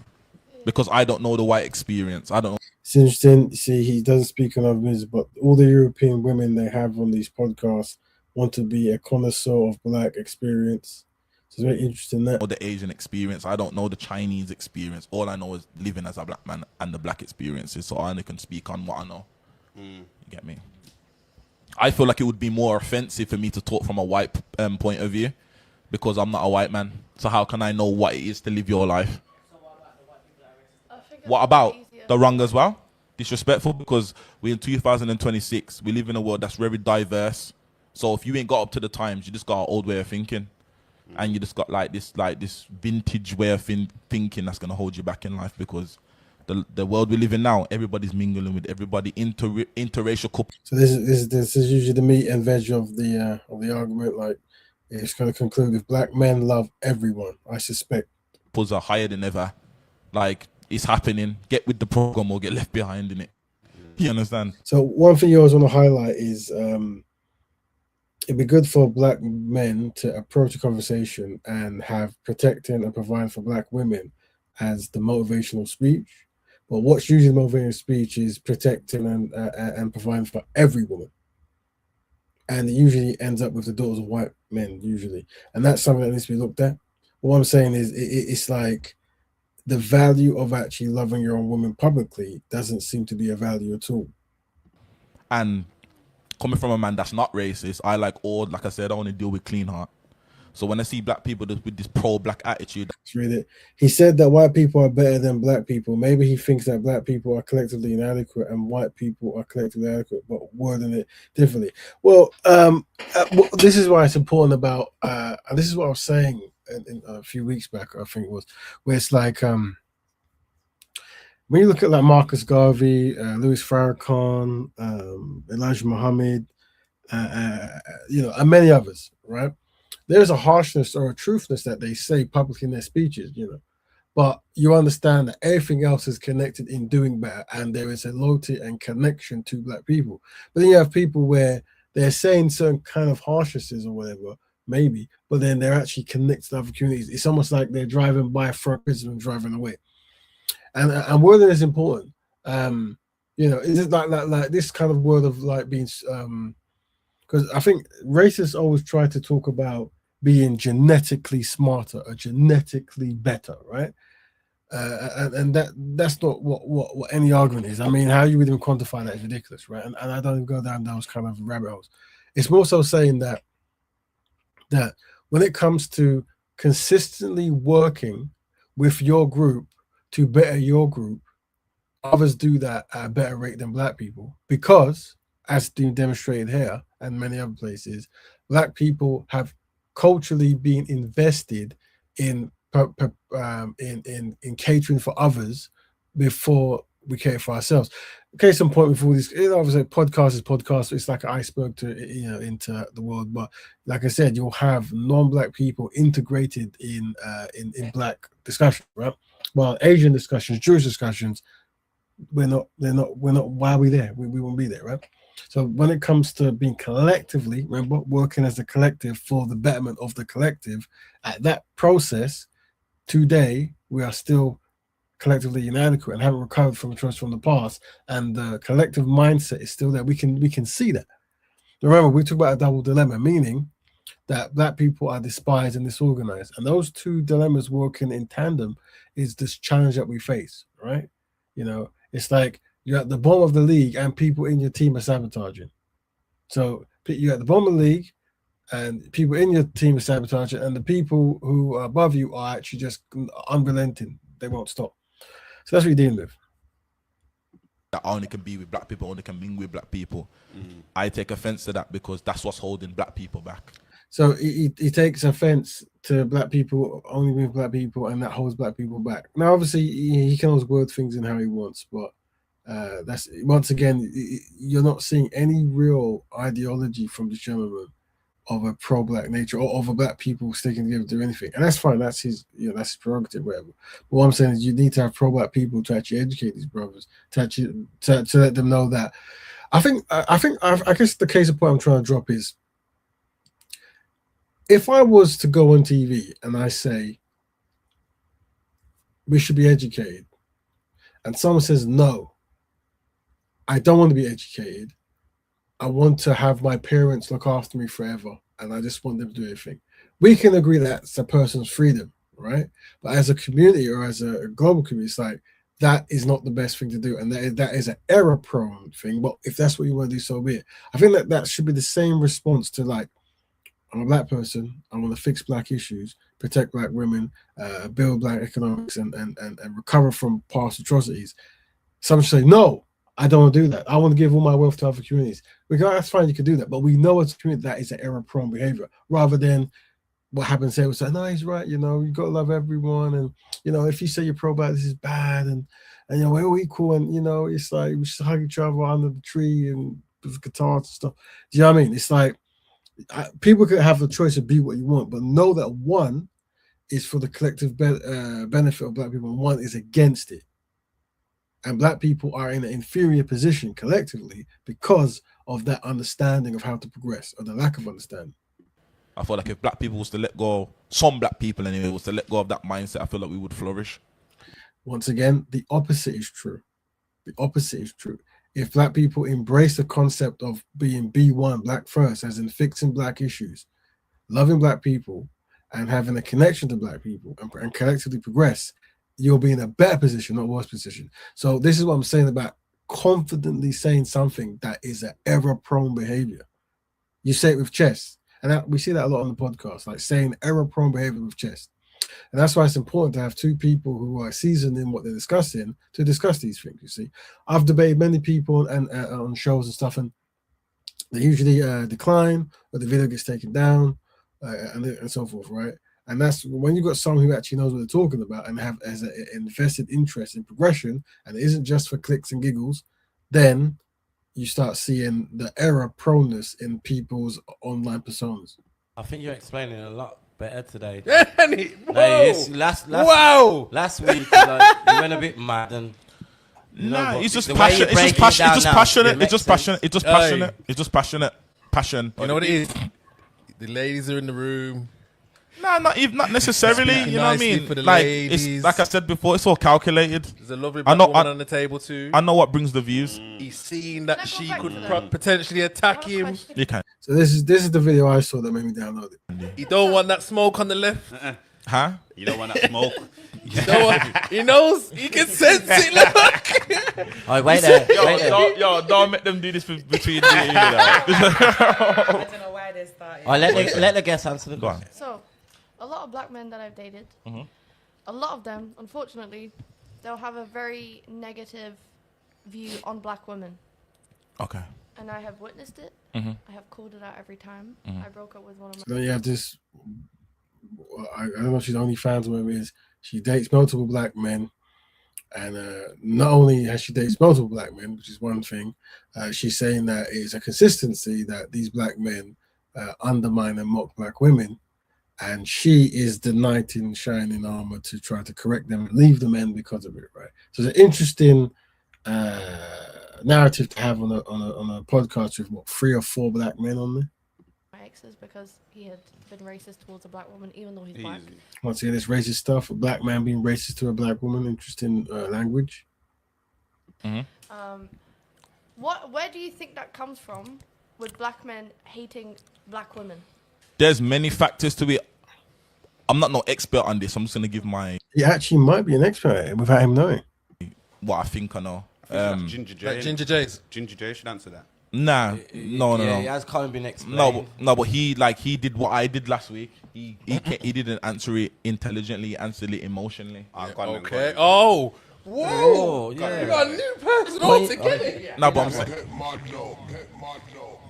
Because I don't know the white experience. I don't know. It's interesting. See, he doesn't speak on other business, but all the European women they have on these podcasts want to be a connoisseur of black experience. So it's very interesting that. Or the Asian experience. I don't know the Chinese experience. All I know is living as a black man and the black experiences. So I only can speak on what I know. You get me? I feel like it would be more offensive for me to talk from a white point of view because I'm not a white man. So how can I know what it is to live your life? What about the wrong as well? Disrespectful because we're in 2026. We live in a world that's very diverse. So if you ain't got up to the times, you just got an old way of thinking, and you just got like this vintage way of thinking that's gonna hold you back in life because the world we live in now, everybody's mingling with everybody, interracial couples. So this is usually the meat and veg of the argument. Like it's gonna conclude with black men love everyone. I suspect. Couples are higher than ever. Like. It's happening. Get with the program or get left behind in it. You understand? So one thing you always want to highlight is it'd be good for black men to approach a conversation and have protecting and providing for black women as the motivational speech. But what's usually motivational speech is protecting and providing for every woman. And it usually ends up with the daughters of white men, usually. And that's something that needs to be looked at. What I'm saying is it's like the value of actually loving your own woman publicly doesn't seem to be a value at all. And coming from a man that's not racist, like I said, I only deal with clean heart. So when I see black people with this pro-black attitude. He said that white people are better than black people. Maybe he thinks that black people are collectively inadequate and white people are collectively adequate, but wording it differently. Well, this is why it's important about, and this is what I was saying in a few weeks back, I think it was, where it's like when you look at like Marcus Garvey, Louis Farrakhan, Elijah Muhammad, and many others, right? There's a harshness or a truthness that they say publicly in their speeches, but you understand that everything else is connected in doing better, and there is a loyalty and connection to black people. But then you have people where they're saying certain kind of harshnesses or whatever, maybe, but then they're actually connected to other communities. It's almost like they're driving by front prison and driving away. And wording is important. Is it like this kind of word of like being because I think racists always try to talk about being genetically smarter or genetically better, right? And that's not what any argument is. I mean, how you would even quantify that is ridiculous, right? And I don't even go down those kind of rabbit holes. It's more so saying that when it comes to consistently working with your group to better your group, others do that at a better rate than black people because, as being demonstrated here and many other places, black people have culturally been invested in catering for others before we cater for ourselves. Case in point, with all these, obviously, podcast is podcast. It's like an iceberg to into the world. But like I said, you'll have non-black people integrated in black discussion, right? Well, Asian discussions, Jewish discussions, we're not. Why are we there? We won't be there, right? So when it comes to being collectively, remember, working as a collective for the betterment of the collective, at that process, today we are still collectively inadequate and haven't recovered from trust from the past, and the collective mindset is still there. We can see that. Remember, we talk about a double dilemma, meaning that black people are despised and disorganized, and those two dilemmas working in tandem is this challenge that we face, right? It's like you're at the bottom of the league and people in your team are sabotaging. So you're at the bottom of the league and people in your team are sabotaging, and the people who are above you are actually just unrelenting. They won't stop. So that's what you're dealing with. That only can be with black people, only can mingle with black people. I take offense to that because that's what's holding black people back. So he takes offense to black people, only with black people, and that holds black people back. Now, obviously, he can always word things in how he wants, but that's, once again, you're not seeing any real ideology from this gentleman of a pro-black nature or of a black people sticking together to do anything, and that's fine. That's his, that's his prerogative, whatever. But what I'm saying is, you need to have pro-black people to actually educate these brothers, to actually to let them know that. I guess the case of point I'm trying to drop is, if I was to go on TV and I say we should be educated, and someone says no, I don't want to be educated. I want to have my parents look after me forever, and I just want them to do everything. We can agree that's a person's freedom, right? But as a community or as a global community, it's like, that is not the best thing to do, and that is an error-prone thing. But if that's what you want to do, so be it. I think that should be the same response to, like, I'm a black person, I want to fix black issues, protect black women, build black economics, and recover from past atrocities. Some should say, no, I don't want to do that. I want to give all my wealth to other communities. That's fine, you can do that. But we know as a community that is an error-prone behavior, rather than what happens here. We say, no, he's right, you got to love everyone. And, if you say you're pro-black, this is bad. And we're all equal. And, it's like we should hug each other under the tree and with guitars and stuff. Do you know what I mean? It's like, people could have the choice to be what you want, but know that one is for the collective benefit of black people and one is against it. And black people are in an inferior position collectively because of that understanding of how to progress, or the lack of understanding. I feel like if black people was to let go, some black people anyway, was to let go of that mindset, I feel like we would flourish. Once again, the opposite is true. The opposite is true. If black people embrace the concept of being B1, black first, as in fixing black issues, loving black people, and having a connection to black people, and collectively progress, you'll be in a better position, not worse position. So this is what I'm saying about confidently saying something that is an error-prone behavior. You say it with chest, and we see that a lot on the podcast, like saying error-prone behavior with chest. And that's why it's important to have two people who are seasoned in what they're discussing to discuss these things. You see, I've debated many people and on shows and stuff, and they usually decline, or the video gets taken down, and so forth, right? And that's when you've got someone who actually knows what they're talking about and has an invested interest in progression, and it isn't just for clicks and giggles, then you start seeing the error proneness in people's online personas. I think you're explaining a lot better today. Whoa! Last week, like, you went a bit mad and. Nah, it's just passion. It's just passion. It's just passionate. It's just passionate. It's just passionate. It's just passionate. Passion. You know what it is? The ladies are in the room. Nah, not necessarily. You know what I mean? Like it's like I said before, it's all calculated. There's a lovely black woman on the table too. I know what brings the views. He's seen that she could potentially attack him. You can. So this is the video I saw that made me download it. You don't want that smoke on the left. Huh? You don't want that smoke. You don't want, he knows. He can sense it. Look. Oh, wait there. Wait there. Yo, don't make them do this between you. I don't know why they started. Oh, let the guest answer the question. So, a lot of black men that I've dated, a lot of them, unfortunately, they'll have a very negative view on black women. Okay. And I have witnessed it. I have called it out every time. I broke up with one of my. So then you have this. I don't know if she's only fans of him. Is she dates multiple black men, And not only has she dated multiple black men, which is one thing, she's saying that it's a consistency that these black men undermine and mock black women, and she is the knight in shining armor to try to correct them and leave the men because of it, right? So it's an interesting narrative to have on a podcast with what, 3 or 4 black men on there. My exes because he had been racist towards a black woman, even though he's black. Once again, this racist stuff, a black man being racist to a black woman, interesting language. Where do you think that comes from with black men hating black women? There's many factors to it. I'm not no expert on this. I'm just gonna give my. He actually might be an expert without him knowing. What I think I know. Ginger J. Ginger J's. Ginger J should answer that. Nah, no. It has kind of been explained. No, but he did what I did last week. He didn't answer it intelligently. He answered it emotionally. Okay. Oh. Whoa. Yeah. You got a new person altogether. No, but I'm saying.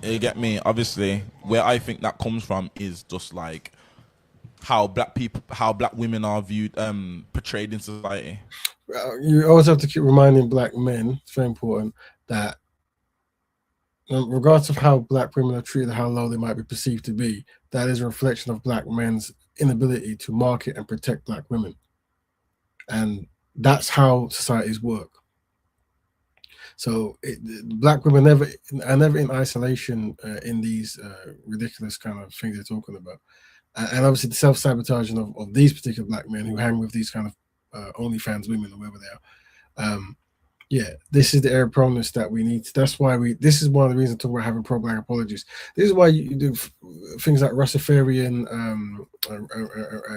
You get me? Obviously, where I think that comes from is just like how black women are viewed, portrayed in society. You always have to keep reminding black men, it's very important, that regardless of how black women are treated, how low they might be perceived to be, that is a reflection of black men's inability to market and protect black women. And that's how societies work. So black women are never in isolation in these ridiculous kind of things they're talking about. And obviously the self-sabotaging of these particular black men who hang with these kind of OnlyFans women or whoever they are. Yeah, this is the error proneness that we need. That's why this is one of the reasons I talk about having pro-black apologists. This is why you do things like Rastafarian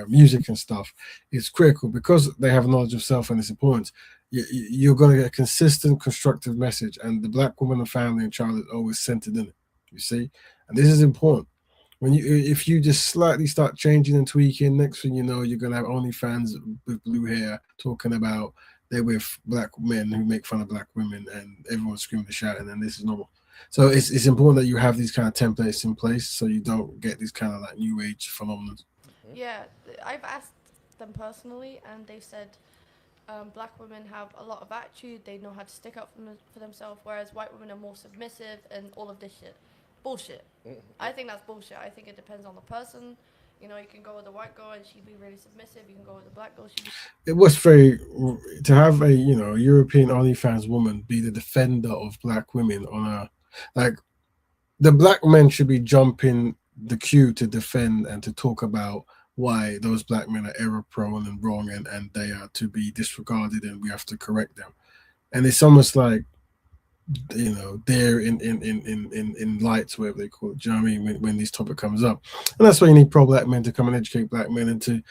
music and stuff. It's critical because they have knowledge of self and its importance. You're going to get a consistent, constructive message, and the black woman and family and child is always centered in it. You see, and this is important. If you just slightly start changing and tweaking, next thing you know, you're going to have OnlyFans with blue hair talking about they're with black men who make fun of black women, and everyone's screaming and shouting, and this is normal. So it's important that you have these kind of templates in place so you don't get these kind of like new age phenomena. Yeah, I've asked them personally, and they've said black women have a lot of attitude. They know how to stick up for themselves, whereas white women are more submissive and all of this shit. Bullshit. I think that's bullshit. I think it depends on the person. You know, you can go with the white girl and she'd be really submissive. You can go with the black girl. It was very to have a European OnlyFans woman be the defender of black women on the black men should be jumping the queue to defend and to talk about why those black men are error prone and wrong and they are to be disregarded and we have to correct them. And it's almost like they're in lights, whatever they call it. Do you know what I mean? When this topic comes up, and that's why you need pro-black men to come and educate black men and to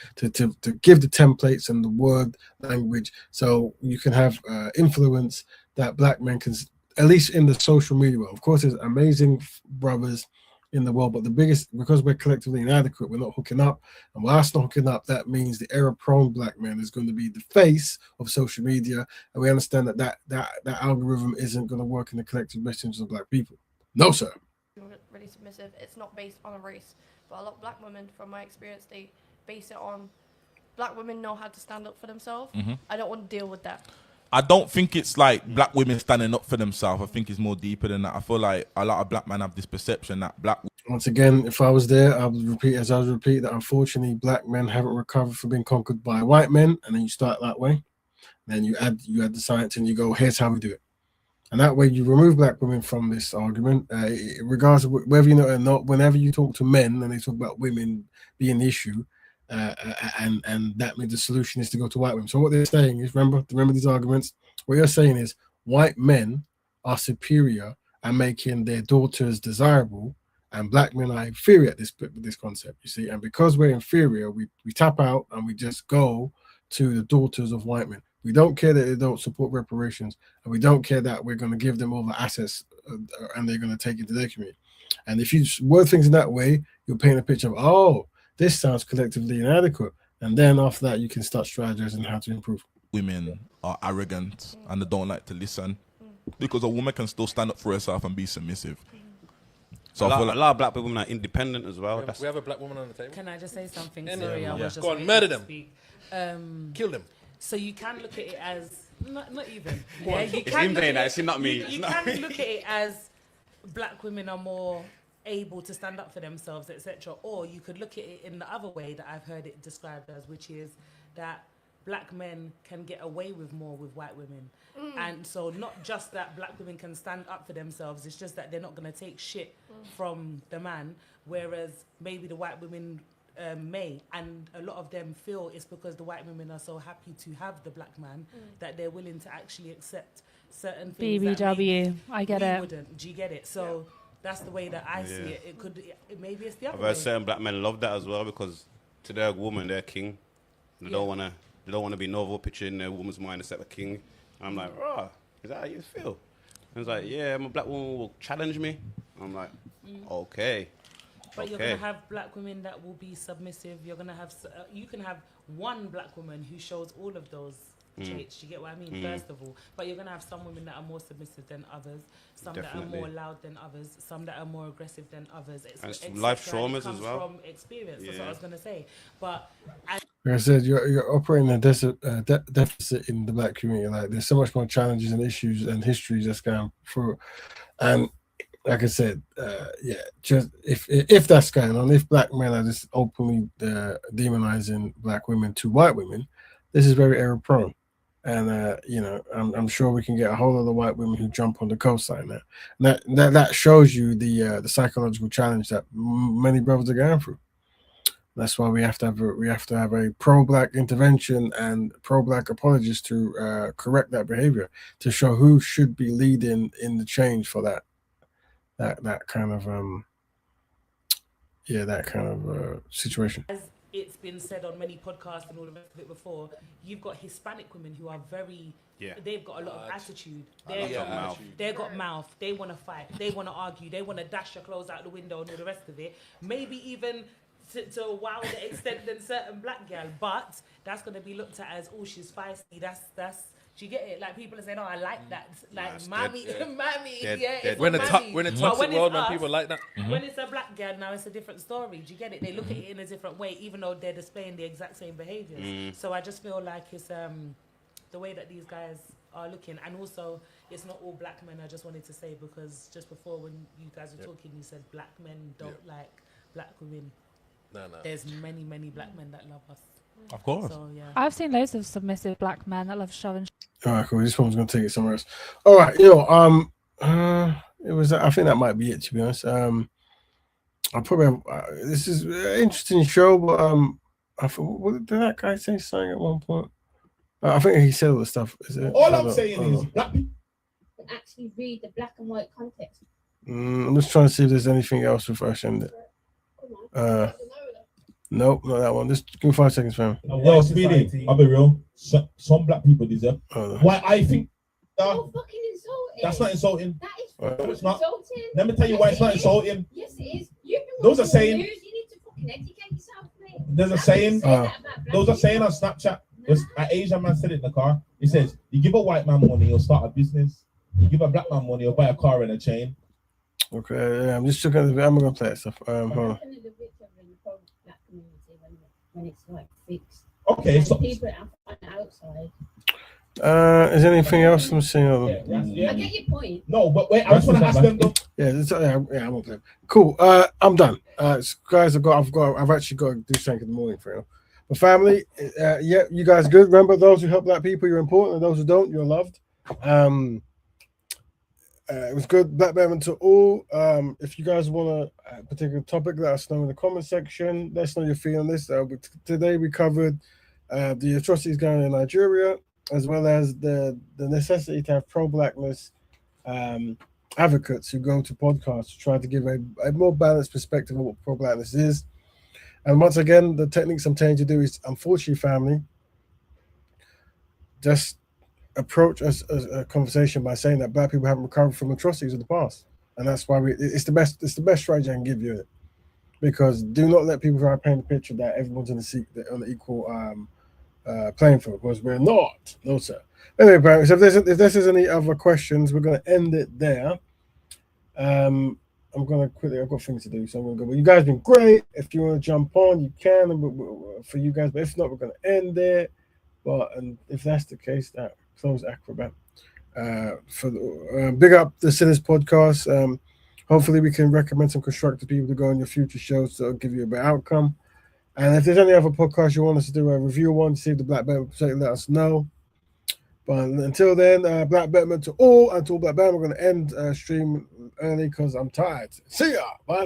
give the templates and the word language, so you can have influence that black men can, at least in the social media world. Of course, there's amazing brothers in the world, but the biggest, because we're collectively inadequate, we're not hooking up, and whilst not hooking up, that means the error-prone black man is going to be the face of social media, and we understand that algorithm isn't going to work in the collective best interest of black people. No, sir. Really submissive. It's not based on a race, but a lot of black women, from my experience, they base it on black women know how to stand up for themselves. I don't want to deal with that. I don't think it's like black women standing up for themselves. I think it's more deeper than that. I feel like a lot of black men have this perception that black. Once again, if I was there, I would repeat that unfortunately black men haven't recovered from being conquered by white men, and then you start that way. Then you add the science and you go, here's how we do it. And that way you remove black women from this argument, regardless of whether you know or not. Whenever you talk to men and they talk about women being the issue, and that means the solution is to go to white women. So what they're saying is, remember these arguments. What you're saying is white men are superior and making their daughters desirable, and black men are inferior at this concept. You see, and because we're inferior, we tap out and we just go to the daughters of white men. We don't care that they don't support reparations, and we don't care that we're going to give them all the assets and they're going to take it to their community. And if you word things in that way, you're painting a picture of, oh, this sounds collectively inadequate. And then after that, you can start strategizing how to improve. Women are arrogant and they don't like to listen, because a woman can still stand up for herself and be submissive. So a lot of black women are independent as well. We have a black woman on the table. Can I just say something? Sorry, I was just go on, murder them. speak. Kill them. So you can look at it as Not even. Go on. You It's can him look saying at that, it- it's him, not me. You, It's you not can me. look at it as black women are more able to stand up for themselves, etc. Or you could look at it in the other way that I've heard it described as, which is that black men can get away with more with white women. And so not just that black women can stand up for themselves, it's just that they're not going to take shit from the man, whereas maybe the white women may, and a lot of them feel it's because the white women are so happy to have the black man that they're willing to actually accept certain things that BBW, maybe I get we it. wouldn't. Do you get it? So that's the way that I see it. It could, maybe it's the other I've way. heard certain black men love that as well because to their woman, they're king. They don't wanna be no other picture in their woman's mind except a king. I'm like, oh, is that how you feel? And it's like, yeah, my black woman will challenge me. I'm like, okay. But you're gonna have black women that will be submissive. You're gonna have you can have one black woman who shows all of those traits. You get what I mean? First of all, but you're gonna have some women that are more submissive than others, some that are more loud than others, some that are more aggressive than others. And life traumas comes as well. from experience. That's what I was gonna say. But Like I said, you're operating a deficit in the black community. Like there's so much more challenges and issues and histories that's going through, and like I said, just if that's going on, if black men are just openly demonizing black women to white women, this is very error prone. And I'm sure we can get a whole lot of white women who jump on the cosign there. That shows you the psychological challenge that many brothers are going through. That's why we have to have a pro-black intervention and pro-black apologists to correct that behavior, to show who should be leading in the change for that kind of situation. as it's been said on many podcasts and all the rest of it before, you've got Hispanic women who are very, they've got a lot of attitude. They've got mouth. They want to fight. They want to argue. They want to dash your clothes out the window and all the rest of it. Maybe even to a wilder extent than certain black girl. But that's going to be looked at as, oh, she's feisty. That's. Do you get it? Like people are saying, oh, I like that. Like, mommy, it's We're in a mommy. toxic world when people like that. When it's a black girl, now it's a different story. Do you get it? They look at it in a different way, even though they're displaying the exact same behaviors. So I just feel like it's the way that these guys are looking. And also, it's not all black men, I just wanted to say, because just before when you guys were talking, you said black men don't like black women. No. There's many, many black men that love us. Of course. So, yeah. I've seen loads of submissive black men that love shoving. All right, cool. This one's gonna take it somewhere else. All right, it was. I think that might be it, to be honest. I'll probably have, this is an interesting show, but I thought, what did that guy say something at one point? I think he said all the stuff. Is it? All I'm saying is black people actually read the black and white context. I'm just trying to see if there's anything else with Ash in it. Nope, not that one. Just give me 5 seconds, fam. Yo, Speedy, I'll be real. Some black people deserve. Why I think fucking insulting. That's not insulting. That is No, it's not. insulting. Let me tell you why it's not insulting. Yes, it is. You've been Those are watching saying- the news. You need to fucking educate yourself, mate. There's a saying. Those are saying on Snapchat. An Asian man said it in the car. He says, "You give a white man money, he'll start a business. You give a black man money, he'll buy a car and a chain." Okay, yeah, I'm just looking at I'm gonna play that stuff. Hold on. When it's like fixed. Okay, so people on the outside. Is there anything else I'm seeing? I get your point. No, but wait, I just want to ask them though. Yeah, I'm okay. Cool. I'm done. Guys, I've actually got to do something in the morning for you. But family, you guys good. Remember, those who help black people, you're important, and those who don't, you're loved. It was good. Black Betterment to all. If you guys want a particular topic, let us know in the comment section. Let us know your feel on this. Today we covered the atrocities going on in Nigeria, as well as the necessity to have pro-blackness advocates who go to podcasts to try to give a more balanced perspective of what pro-blackness is. And once again, the techniques I'm telling you to do is, unfortunately, family, just approach a conversation by saying that black people haven't recovered from atrocities of the past, and that's why it's the best strategy I can give you, because do not let people try to paint the picture that everyone's on the equal playing field, because we're not. No, sir. Anyway, parents, if there's any other questions, we're going to end it there. I'm going to quickly, I've got things to do, so I'm going to go. But you guys have been great. If you want to jump on, you can for you guys, but if not, we're going to end it. And if that's the case, that Close Acrobat. Big up the Sinners podcast. Hopefully we can recommend some constructive people to go on your future shows that'll give you a better outcome. And if there's any other podcasts you want us to do a review on, see the Black Betterment, let us know. But until then, Black Betterment to all, and to all Black Betterment, we're going to end stream early because I'm tired. See ya. Bye.